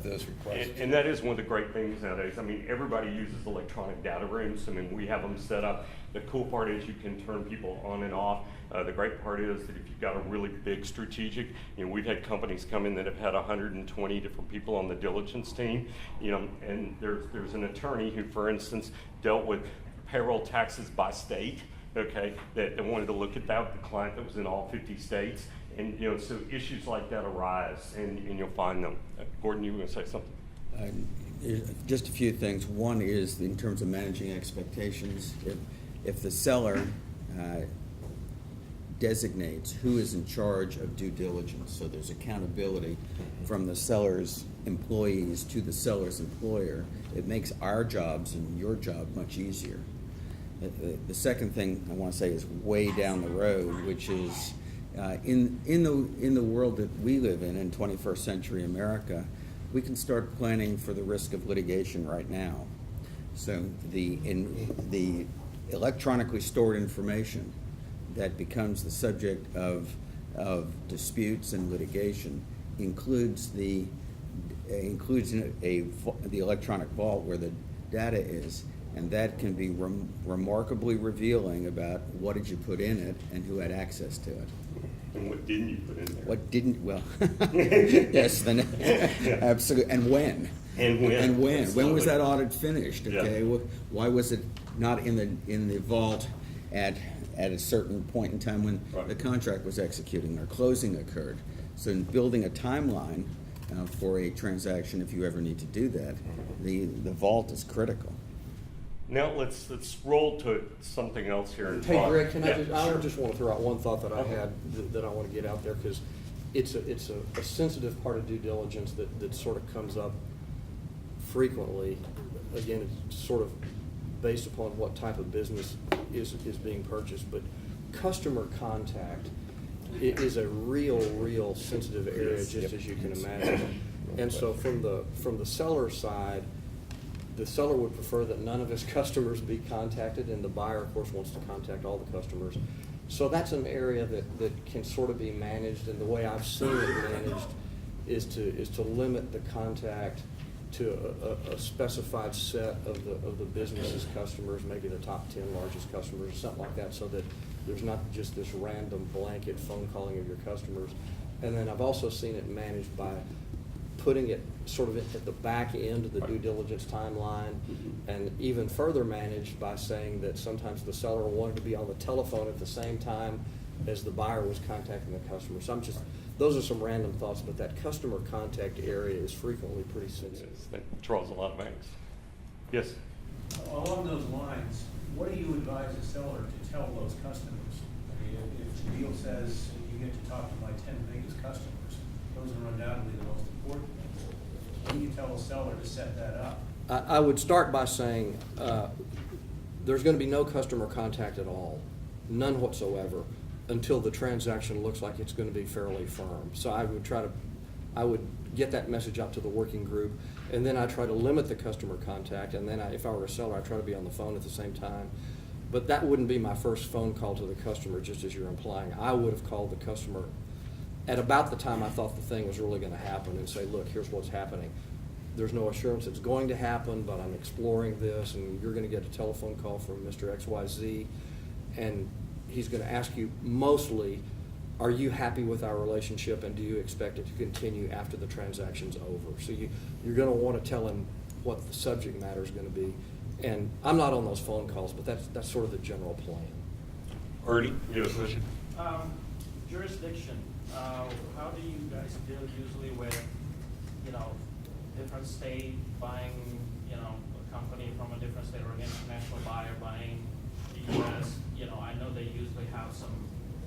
those requests. And that is one of the great things nowadays. I mean, everybody uses electronic data rooms. I mean, we have them set up. The cool part is you can turn people on and off. The great part is that if you've got a really big strategic, we've had companies come in that have had 120 different people on the diligence team, and there's an attorney who, for instance, dealt with payroll taxes by state, okay, that wanted to look at that with the client that was in all 50 states. And, so issues like that arise, and you'll find them. Gordon, you were going to say something? Just a few things. One is in terms of managing expectations. If the seller designates who is in charge of due diligence, so there's accountability from the seller's employees to the seller's employer, it makes our jobs and your job much easier. The second thing I want to say is way down the road, which is in the world that we live in 21st century America, we can start planning for the risk of litigation right now. So the electronically stored information that becomes the subject of disputes and litigation includes the electronic vault where the data is, and that can be remarkably revealing about what did you put in it and who had access to it. And what didn't you put in there? What didn't, well, yes, then, absolutely, and when. And when. And when. Absolutely. When was that audit finished, okay? Yeah. Why was it not in the vault at a certain point in time when Right. the contract was executing or closing occurred? So in building a timeline for a transaction, if you ever need to do that, the vault is critical. Now let's roll to something else here and Hey, talk. Greg, Yeah. I just want to throw out one thought that I had that I want to get out there, because it's a sensitive part of due diligence that sort of comes up frequently. Again, it's sort of based upon what type of business is being purchased, but customer contact is a real sensitive area, just as you can imagine. And so from the seller side, the seller would prefer that none of his customers be contacted, and the buyer, of course, wants to contact all the customers. So that's an area that can sort of be managed, and the way I've seen it managed is to limit the contact to a specified set of the business's customers, maybe the top 10 largest customers, or something like that, so that there's not just this random blanket phone calling of your customers. And then I've also seen it managed by putting it sort of at the back end of the due diligence timeline, and even further managed by saying that sometimes the seller wanted to be on the telephone at the same time as the buyer was contacting the customer. So those are some random thoughts, but that customer contact area is frequently pretty sensitive. That draws a lot of banks. Yes? Along those lines, what do you advise a seller to tell those customers? I mean, if the deal says you get to talk to my 10 biggest customers, those are undoubtedly the most important things. What do you tell a seller to set that up? I would start by saying there's going to be no customer contact at all, none whatsoever, until the transaction looks like it's going to be fairly firm. So I would get that message out to the working group, and then I try to limit the customer contact, and then if I were a seller, I try to be on the phone at the same time. But that wouldn't be my first phone call to the customer, just as you're implying. I would have called the customer at about the time I thought the thing was really going to happen and say, look, here's what's happening. There's no assurance it's going to happen, but I'm exploring this, and you're going to get a telephone call from Mr. XYZ, and he's going to ask you mostly, are you happy with our relationship, and do you expect it to continue after the transaction's over? So you're going to want to tell him what the subject matter is going to be. And I'm not on those phone calls, but that's sort of the general plan. Ernie, you have a question? Jurisdiction. How do you guys deal usually with, different state buying, a company from a different state, or an international buyer buying the U.S.? I know they usually have some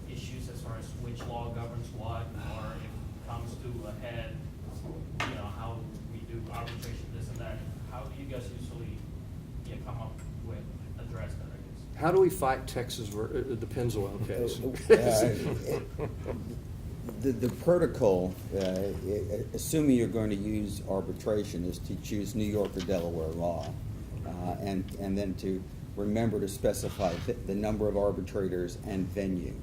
issues as far as which law governs what, or if it comes to a head, how we do arbitration, this and that. How do you guys usually come up with address that, I guess? How do we fight Texas, the Pennzoil case? The protocol, assuming you're going to use arbitration, is to choose New York or Delaware law, and then to remember to specify the number of arbitrators and venue.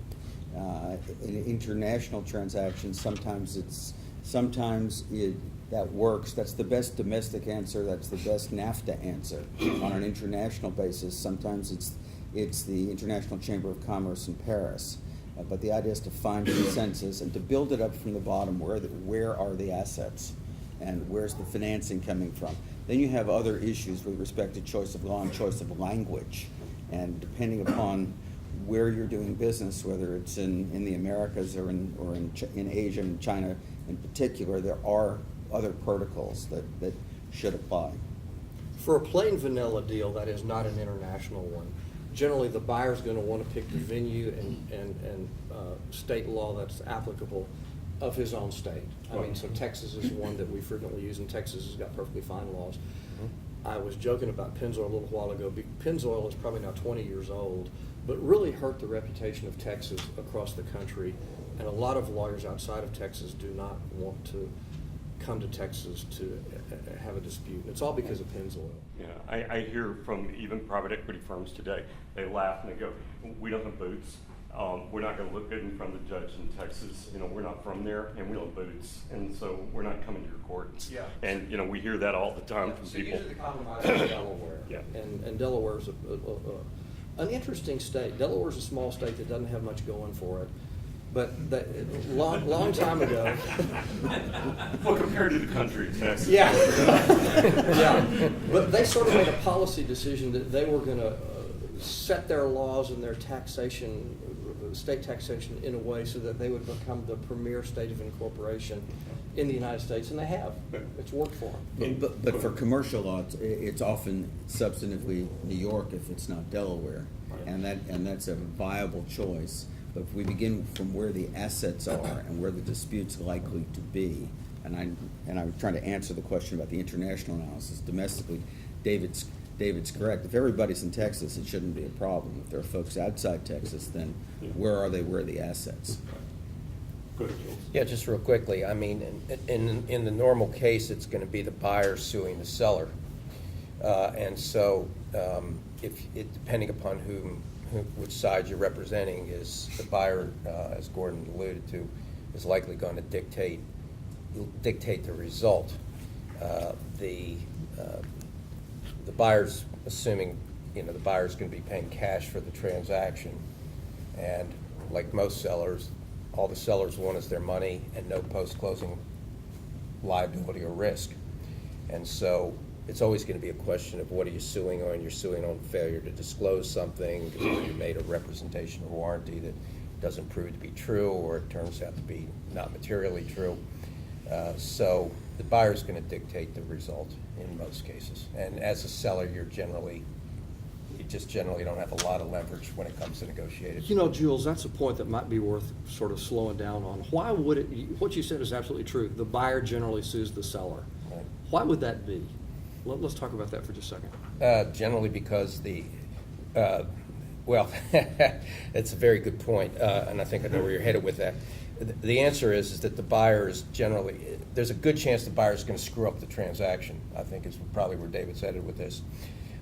In international transactions, sometimes that works. That's the best domestic answer. That's the best NAFTA answer. On an international basis, sometimes it's the International Chamber of Commerce in Paris. But the idea is to find consensus and to build it up from the bottom. Where are the assets, and where's the financing coming from? Then you have other issues with respect to choice of law and choice of language, and depending upon where you're doing business, whether it's in the Americas or in Asia and China in particular, there are other protocols that should apply. For a plain vanilla deal that is not an international one, generally the buyer's going to want to pick the venue and state law that's applicable of his own state. I mean, so Texas is one that we frequently use, and Texas has got perfectly fine laws. I was joking about Pennzoil a little while ago. Pennzoil is probably now 20 years old, but really hurt the reputation of Texas across the country. And a lot of lawyers outside of Texas do not want to come to Texas to have a dispute. It's all because of Pennzoil. Yeah, I hear from even private equity firms today, they laugh and they go, we don't have boots. We're not going to look good in front of the judge in Texas. We're not from there, and we don't have boots, and so we're not coming to your court. Yeah. And we hear that all the time from So people. usually the compromise is Delaware. Yeah. And Delaware's an interesting state. Delaware's a small state that doesn't have much going for it. But long time ago. Well, compared to the country, Texas. Yeah. Yeah. But they sort of made a policy decision that they were going to set their laws and their taxation, state taxation, in a way so that they would become the premier state of incorporation in the United States, and they have. It's worked for them. But for commercial law, it's often substantively New York if it's not Delaware, and that's a viable choice. But if we begin from where the assets are and where the dispute's likely to be, and I'm trying to answer the question about the international analysis domestically, David's correct. If everybody's in Texas, it shouldn't be a problem. If there are folks outside Texas, then where are they? Where are the assets? Good, Jules. Yeah, just real quickly, I mean, in the normal case, it's going to be the buyer suing the seller. And so, depending upon which side you're representing, is the buyer, as Gordon alluded to, is likely going to dictate the result. The buyer's assuming, the buyer's going to be paying cash for the transaction, and like most sellers, all the sellers want is their money and no post-closing liability or risk. And so it's always going to be a question of what are you suing on? You're suing on failure to disclose something, or you made a representation or warranty that doesn't prove to be true, or it turns out to be not materially true. So the buyer's going to dictate the result in most cases. And as a seller, you just generally don't have a lot of leverage when it comes to negotiating. Jules, that's a point that might be worth sort of slowing down on. Why would it, what you said is absolutely true. The buyer generally sues the seller. Right. Why would that be? Let's talk about that for just a second. Generally because well, it's a very good point, and I think I know where you're headed with that. The answer is that the buyer is generally, there's a good chance the buyer is going to screw up the transaction, I think is probably where David's headed with this.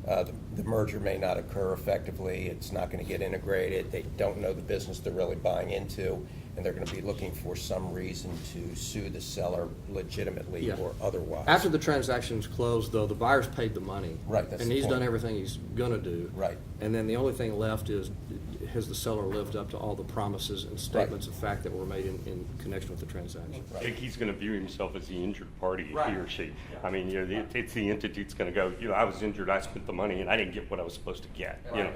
The merger may not occur effectively, it's not going to get integrated, they don't know the business they're really buying into, and they're going to be looking for some reason to sue the seller legitimately or otherwise. After the transaction's closed, though, the buyer's paid the money. Right, that's and the he's point. done everything he's going to do. Right. And then the only thing left is, has the seller lived up to all the promises and statements of fact that were made in connection with the transaction? I think he's going to view himself as the injured party, Right. he or she. I mean, it's the entity that's going to go, I was injured, I spent the money, and I didn't get what I was supposed to get. Right.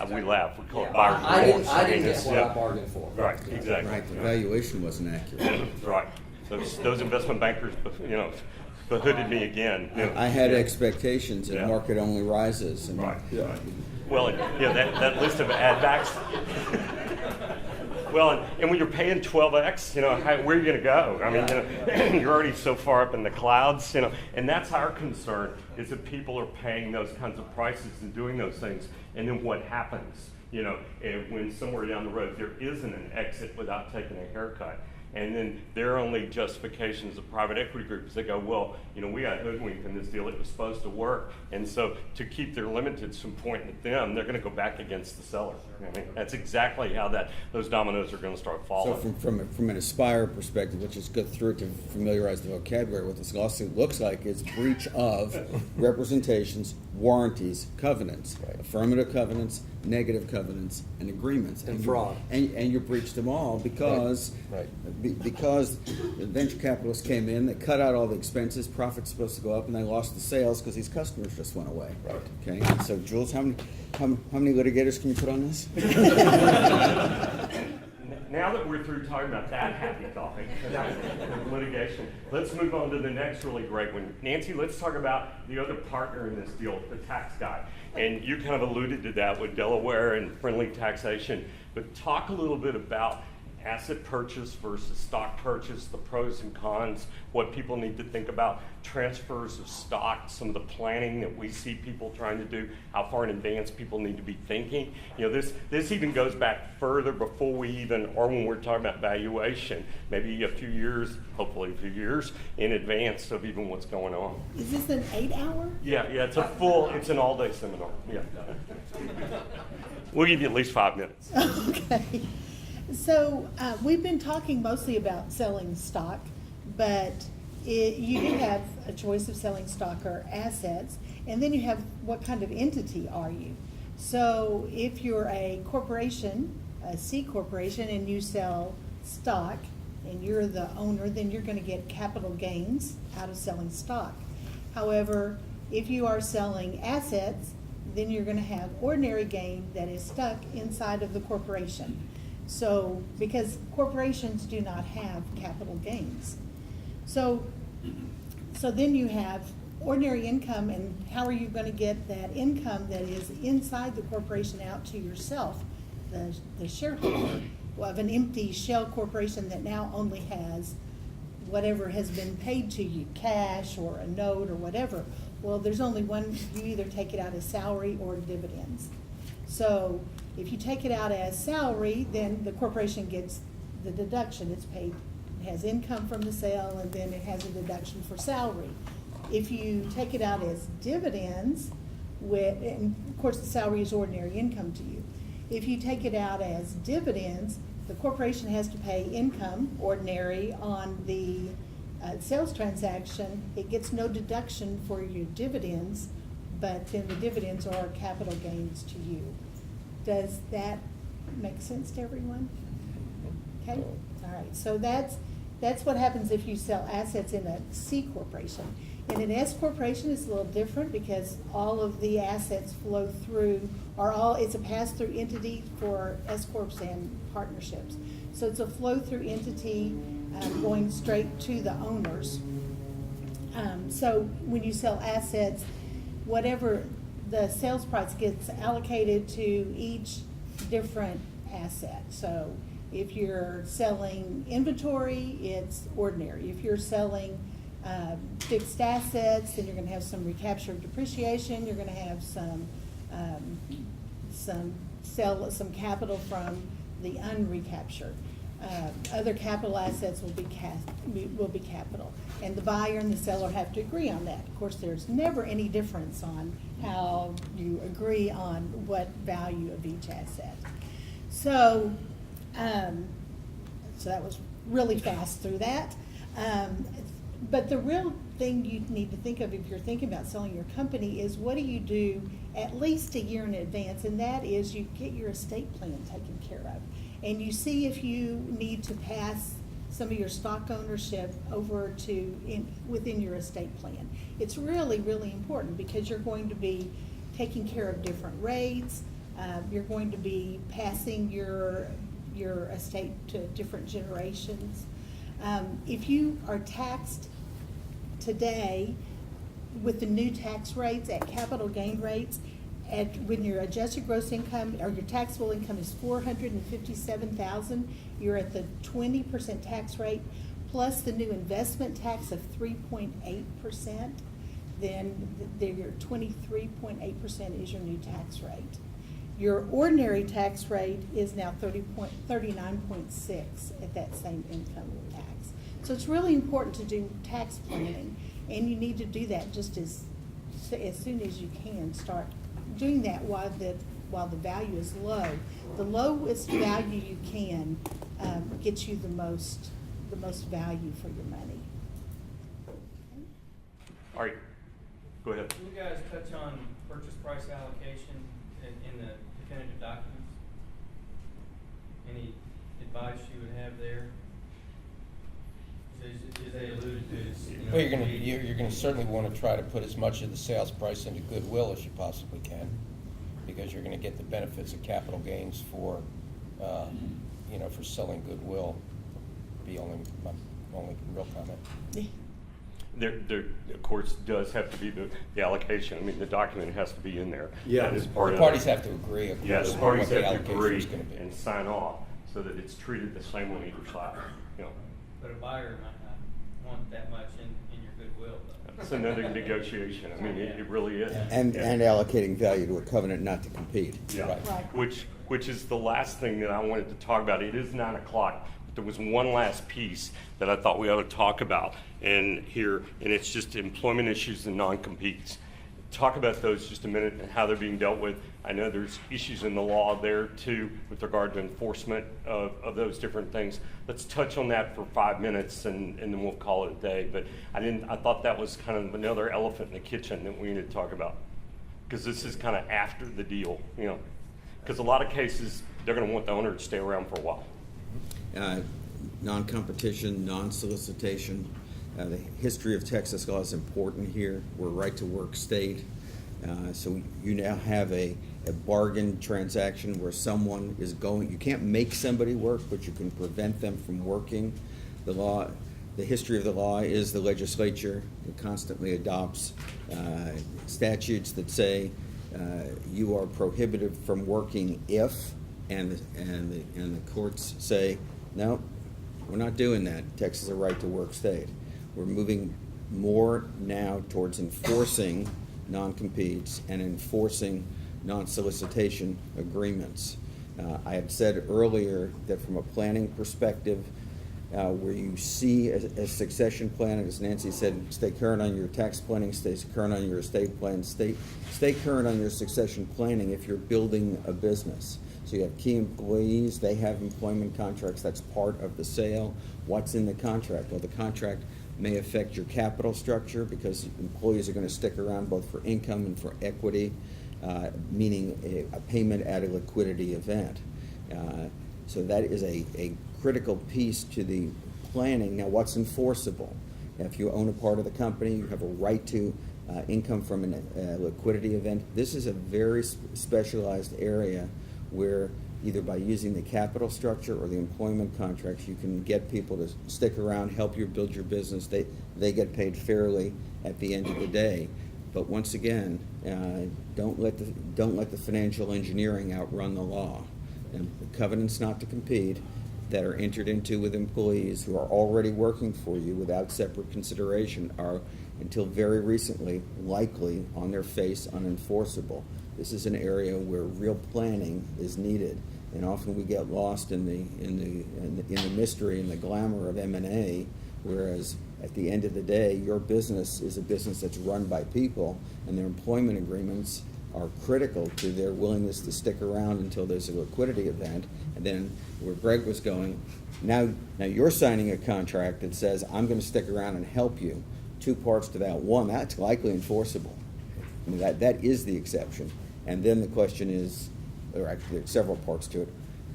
We laugh, we call it Yeah. buyer's I remorse. didn't mean, get it's- what I yeah. bargained for. Right, exactly. Right, the valuation wasn't accurate. Right. Those investment bankers, behooded me again. I had expectations, and Yeah. market only rises. And Right. Well, that list of add backs. Well, and when you're paying 12x, where are you going to go? I mean, you're already so far up in the clouds, and that's our concern, is that people are paying those kinds of prices and doing those things, and then what happens, and when somewhere down the road there isn't an exit without taking a haircut. And then their only justifications of private equity groups, they go, well, we got hoodwinked in this deal, it was supposed to work. And so to keep their limiteds from pointing at them, they're gonna go back against the seller. I mean, that's exactly how those dominoes are gonna start falling. So from an Aspire perspective, let's just go through it to familiarize the vocabulary. What this lawsuit looks like is breach of representations, warranties, covenants, Right. affirmative covenants, negative covenants, and agreements. And fraud. And you breached them all because Right. because the venture capitalists came in, they cut out all the expenses, profit's supposed to go up, and they lost the sales because these customers just went away. Right. Okay. And so, Jules, how many litigators can you put on this? Now that we're through talking about that happy topic, litigation, let's move on to the next really great one. Nancy, let's talk about the other partner in this deal, the tax guy. And you kind of alluded to that with Delaware and friendly taxation, but talk a little bit about asset purchase versus stock purchase, the pros and cons, what people need to think about, transfers of stock, some of the planning that we see people trying to do, how far in advance people need to be thinking. This even goes back further before we even, or when we're talking about valuation, maybe a few years, hopefully a few years in advance of even what's going on. Is this an 8-hour? Yeah, it's an all-day seminar, yeah. We'll give you at least 5 minutes. Okay. So we've been talking mostly about selling stock, but you do have a choice of selling stock or assets, and then you have what kind of entity are you. So if you're a corporation, a C corporation, and you sell stock and you're the owner, then you're going to get capital gains out of selling stock. However, if you are selling assets, then you're going to have ordinary gain that is stuck inside of the corporation. So, because corporations do not have capital gains. So then you have ordinary income, and how are you going to get that income that is inside the corporation out to yourself, the shareholder of an empty shell corporation that now only has whatever has been paid to you, cash or a note or whatever. Well, there's only one, you either take it out as salary or dividends. So if you take it out as salary, then the corporation gets the deduction. It's paid, it has income from the sale, and then it has a deduction for salary. If you take it out as dividends, and of course the salary is ordinary income to you. If you take it out as dividends, the corporation has to pay income, ordinary, on the sales transaction. It gets no deduction for your dividends, but then the dividends are capital gains to you. Does that make sense to everyone? Okay, all right. So that's what happens if you sell assets in a C corporation. In an S corporation, it's a little different because all of the assets flow through, it's a pass-through entity for S corps and partnerships. So it's a flow-through entity going straight to the owners. So when you sell assets, whatever the sales price gets allocated to each different asset. So if you're selling inventory, it's ordinary. If you're selling fixed assets, then you're going to have some recapture of depreciation. You're going to have some capital from the unrecaptured. Other capital assets will be capital, and the buyer and the seller have to agree on that. Of course, there's never any difference on how you agree on what value of each asset. So, so that was really fast through that. But the real thing you need to think of if you're thinking about selling your company is what do you do at least a year in advance, and that is you get your estate plan taken care of. And you see if you need to pass some of your stock ownership over to within your estate plan. It's really, really important because you're going to be taking care of different rates. You're going to be passing your estate to different generations. If you are taxed today with the new tax rates at capital gain rates, when your adjusted gross income or your taxable income is $457,000, you're at the 20% tax rate plus the new investment tax of 3.8%. Then your 23.8% is your new tax rate. Your ordinary tax rate is now 39.6 at that same income tax. So it's really important to do tax planning, and you need to do that just as soon as you can. Start doing that while the value is low. The lowest value you can gets you the most value for your money. All right, go ahead. Can you guys touch on purchase price allocation in the definitive documents? Any advice you would have there? As they alluded to, Well, you're gonna certainly want to try to put as much of the sales price into goodwill as you possibly can, because you're going to get the benefits of capital gains for, for selling goodwill. Be my only real comment. There, of course, does have to be the allocation. I mean, the document has to be in there. Yeah. That is part The of parties it. have to agree, of Yeah, course, the on parties what the have to allocation agree is going to be. and sign off so that it's treated the same on either side, you know. but a buyer might not want that much in your goodwill, though. It's another negotiation. I mean, it really is. And Yeah. allocating value to a covenant not to compete. Yeah, Right. which is the last thing that I wanted to talk about. It is 9 o'clock, but there was one last piece that I thought we ought to talk about and it's just employment issues and non-competes. Talk about those just a minute and how they're being dealt with. I know there's issues in the law there too with regard to enforcement of those different things. Let's touch on that for 5 minutes and then we'll call it a day. But I thought that was kind of another elephant in the kitchen that we need to talk about, because this is kind of after the deal, you know. Because a lot of cases, they're going to want the owner to stay around for a while. Non-competition, non-solicitation. The history of Texas law is important here. We're a right-to-work state. So you now have a bargain transaction where someone is going, you can't make somebody work, but you can prevent them from working. The history of the law is the legislature constantly adopts statutes that say you are prohibited from working if, and the courts say, no, we're not doing that. Texas is a right-to-work state. We're moving more now towards enforcing non-competes and enforcing non-solicitation agreements. I had said earlier that from a planning perspective, where you see a succession plan, as Nancy said, stay current on your tax planning, stay current on your estate plan, stay current on your succession planning if you're building a business. So you have key employees, they have employment contracts, that's part of the sale. What's in the contract? Well, the contract may affect your capital structure because employees are going to stick around both for income and for equity, meaning a payment at a liquidity event. So that is a critical piece to the planning. Now, what's enforceable? If you own a part of the company, you have a right to income from a liquidity event. This is a very specialized area where either by using the capital structure or the employment contracts, you can get people to stick around, help you build your business. They get paid fairly at the end of the day. But once again, don't let the financial engineering outrun the law. And the covenants not to compete that are entered into with employees who are already working for you without separate consideration are, until very recently, likely on their face unenforceable. This is an area where real planning is needed, and often we get lost in the mystery and the glamour of M&A, whereas at the end of the day, your business is a business that's run by people, and their employment agreements are critical to their willingness to stick around until there's a liquidity event. And then where Greg was going, now you're signing a contract that says, I'm going to stick around and help you. Two parts to that. One, that's likely enforceable. I mean, that is the exception. And then the question is, or actually there's several parts to it,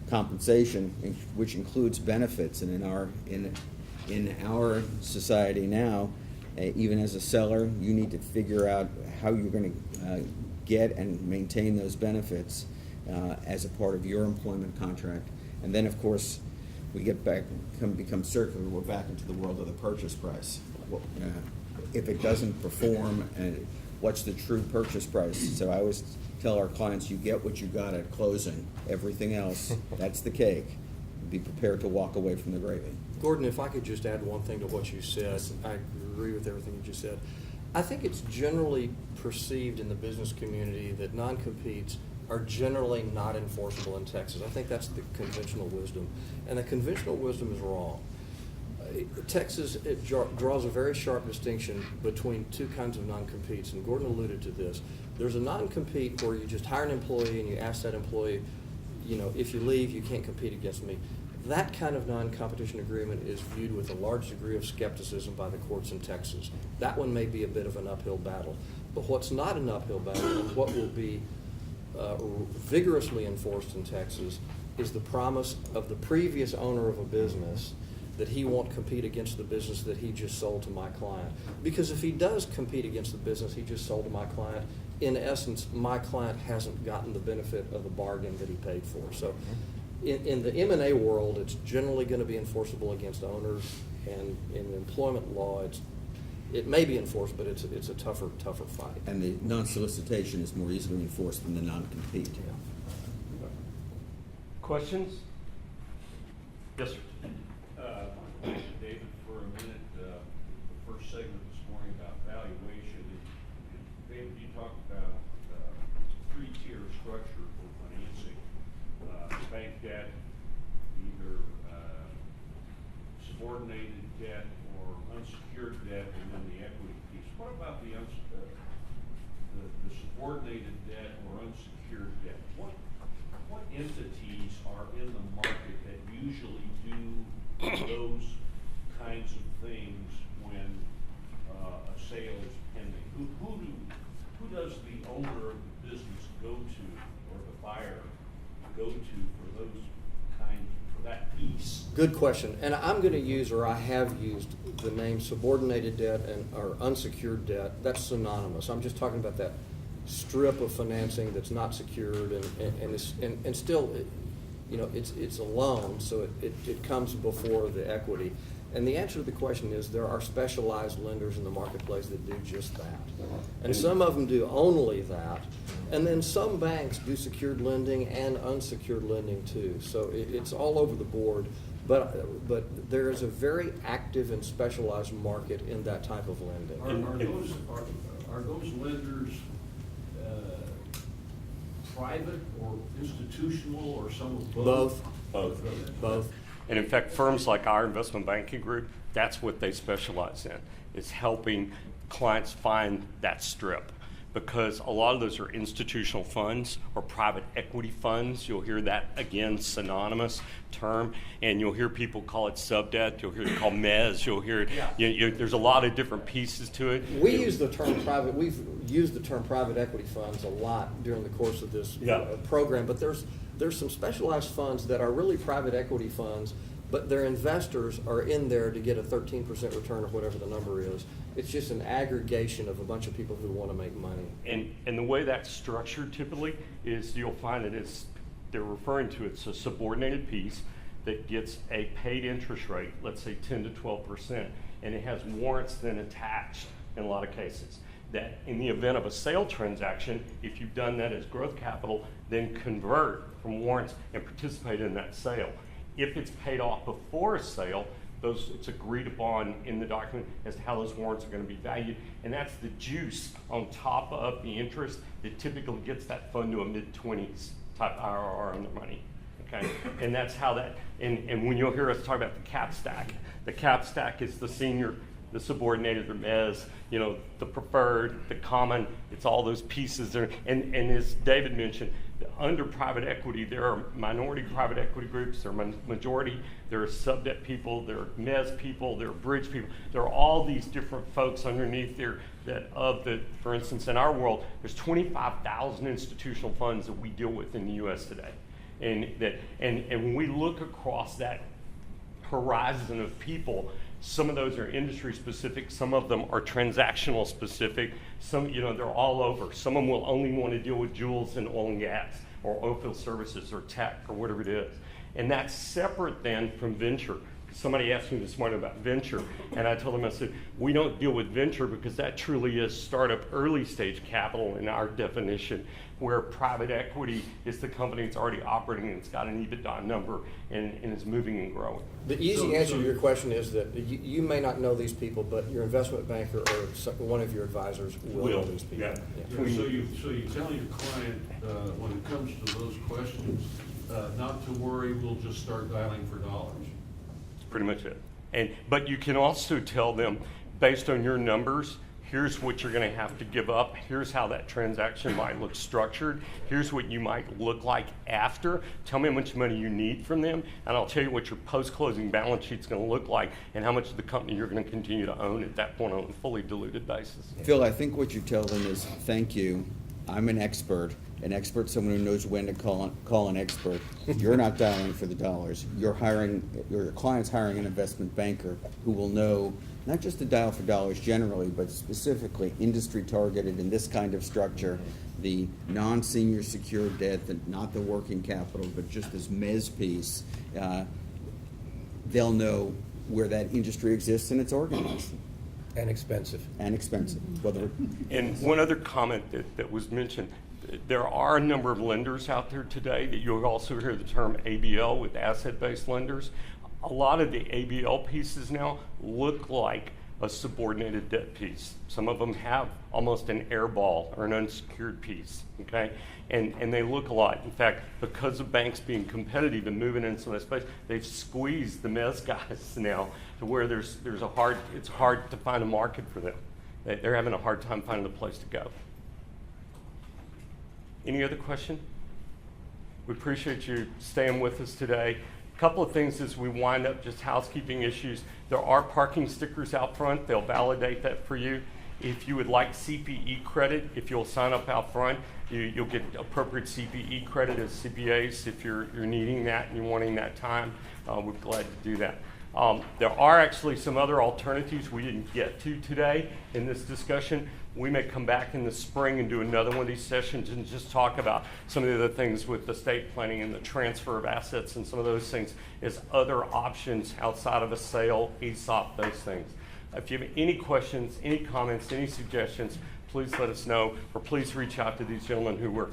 compensation, which includes benefits. And in our society now, even as a seller, you need to figure out how you're going to get and maintain those benefits as a part of your employment contract. And then, of course, we get back, become circular, we're back into the world of the purchase price. If it doesn't perform what's the true purchase price. So I always tell our clients, you get what you got at closing. Everything else, that's the cake. Be prepared to walk away from the gravy. Gordon, if I could just add one thing to what you said, I agree with everything you just said. I think it's generally perceived in the business community that non-competes are generally not enforceable in Texas. I think that's the conventional wisdom, and the conventional wisdom is wrong. Texas draws a very sharp distinction between two kinds of non-competes, and Gordon alluded to this. There's a non-compete where you just hire an employee and you ask that employee, if you leave, you can't compete against me. That kind of non-competition agreement is viewed with a large degree of skepticism by the courts in Texas. That one may be a bit of an uphill battle. But what's not an uphill battle and what will be vigorously enforced in Texas is the promise of the previous owner of a business that he won't compete against the business that he just sold to my client. Because if he does compete against the business he just sold to my client, in essence, my client hasn't gotten the benefit of the bargain that he paid for. So in the M&A world, it's generally going to be enforceable against owners, and in employment law, it may be enforced, but it's a tougher fight. And the non-solicitation is more easily enforced than the non-compete. Questions? Yes, sir. David, for a minute, the first segment this morning about valuation. David, you talked about three-tier structure for financing. Bank debt, either subordinated debt or unsecured debt, and then the equity piece. What about the subordinated debt or unsecured debt? What entities are in the market that usually do those kinds of things when a sale is pending? Who does the owner of the business go to, or the buyer go to for that piece? Good question. And I'm going to use, or I have used, the name subordinated debt or unsecured debt. That's synonymous. I'm just talking about that strip of financing that's not secured and still, it's a loan, so it comes before the equity. And the answer to the question is there are specialized lenders in the marketplace that do just that. And some of them do only that. And then some banks do secured lending and unsecured lending too. So it's all over the board. But there is a very active and specialized market in that type of lending. Are those lenders private or institutional or some of both? Both. And in fact, firms like our investment banking group, that's what they specialize in, is helping clients find that strip. Because a lot of those are institutional funds or private equity funds. You'll hear that, again, synonymous term. And you'll hear people call it sub-debt. You'll hear it called mezz. You'll hear it. There's a lot of different pieces to it. We've used the term private equity funds a lot during the course of this program. But there's some specialized funds that are really private equity funds, but their investors are in there to get a 13% return or whatever the number is. It's just an aggregation of a bunch of people who want to make money. And the way that's structured typically is you'll find that they're referring to it's a subordinated piece that gets a paid interest rate, let's say 10 to 12%, and it has warrants then attached in a lot of cases. That in the event of a sale transaction, if you've done that as growth capital, then convert from warrants and participate in that sale. If it's paid off before a sale, it's agreed upon in the document as to how those warrants are going to be valued, and that's the juice on top of the interest that typically gets that fund to a mid-20s type IRR on the money. Okay, and that's how that. And when you'll hear us talk about the cap stack is the senior, the subordinated, the mezz, the preferred, the common. It's all those pieces there. And as David mentioned, under private equity, there are minority private equity groups, there are majority, there are sub-debt people, there are mezz people, there are bridge people. There are all these different folks underneath there for instance, in our world, there's 25,000 institutional funds that we deal with in the U.S. today. And when we look across that horizon of people, some of those are industry specific, some of them are transactional specific, some, they're all over. Some of them will only want to deal with jewels and oil and gas or oilfield services or tech or whatever it is. And that's separate then from venture, Somebody asked me this morning about venture, and I told them, I said, we don't deal with venture because that truly is startup early stage capital in our definition, where private equity is the company that's already operating and it's got an EBITDA number and is moving and growing. The easy answer to your question is that you may not know these people, but your investment banker or one of your advisors will know these people. Yeah. Yeah. So you tell your client, when it comes to those questions, not to worry, we'll just start dialing for dollars. Pretty much it. But you can also tell them, based on your numbers, here's what you're going to have to give up. Here's how that transaction might look structured. Here's what you might look like after. Tell me how much money you need from them, and I'll tell you what your post-closing balance sheet's going to look like and how much of the company you're going to continue to own at that point on a fully diluted basis. Phil, I think what you tell them is, thank you, I'm an expert, someone who knows when to call an expert. You're not dialing for the dollars. Your client's hiring an investment banker who will know not just to dial for dollars generally, but specifically industry targeted in this kind of structure, the non-senior secured debt, not the working capital, but just this mezz piece. They'll know where that industry exists and it's organized. And expensive. And expensive. And one other comment that was mentioned, there are a number of lenders out there today that you'll also hear the term ABL with asset-based lenders. A lot of the ABL pieces now look like a subordinated debt piece. Some of them have almost an airball or an unsecured piece, okay? And they look a lot. In fact, because of banks being competitive and moving into some of that space, they've squeezed the mezz guys now to where it's hard to find a market for them. They're having a hard time finding a place to go. Any other question? We appreciate you staying with us today. A couple of things as we wind up, just housekeeping issues. There are parking stickers out front. They'll validate that for you. If you would like CPE credit, if you'll sign up out front, you'll get appropriate CPE credit as CPAs if you're needing that and you're wanting that time. We're glad to do that. There are actually some other alternatives we didn't get to today in this discussion. We may come back in the spring and do another one of these sessions and just talk about some of the other things with estate planning and the transfer of assets and some of those things as other options outside of a sale, ESOP, those things. If you have any questions, any comments, any suggestions, please let us know, or please reach out to these gentlemen who were,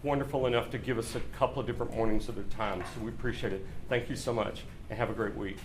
wonderful enough to give us a couple of different mornings of their time. So we appreciate it. Thank you so much, and have a great week.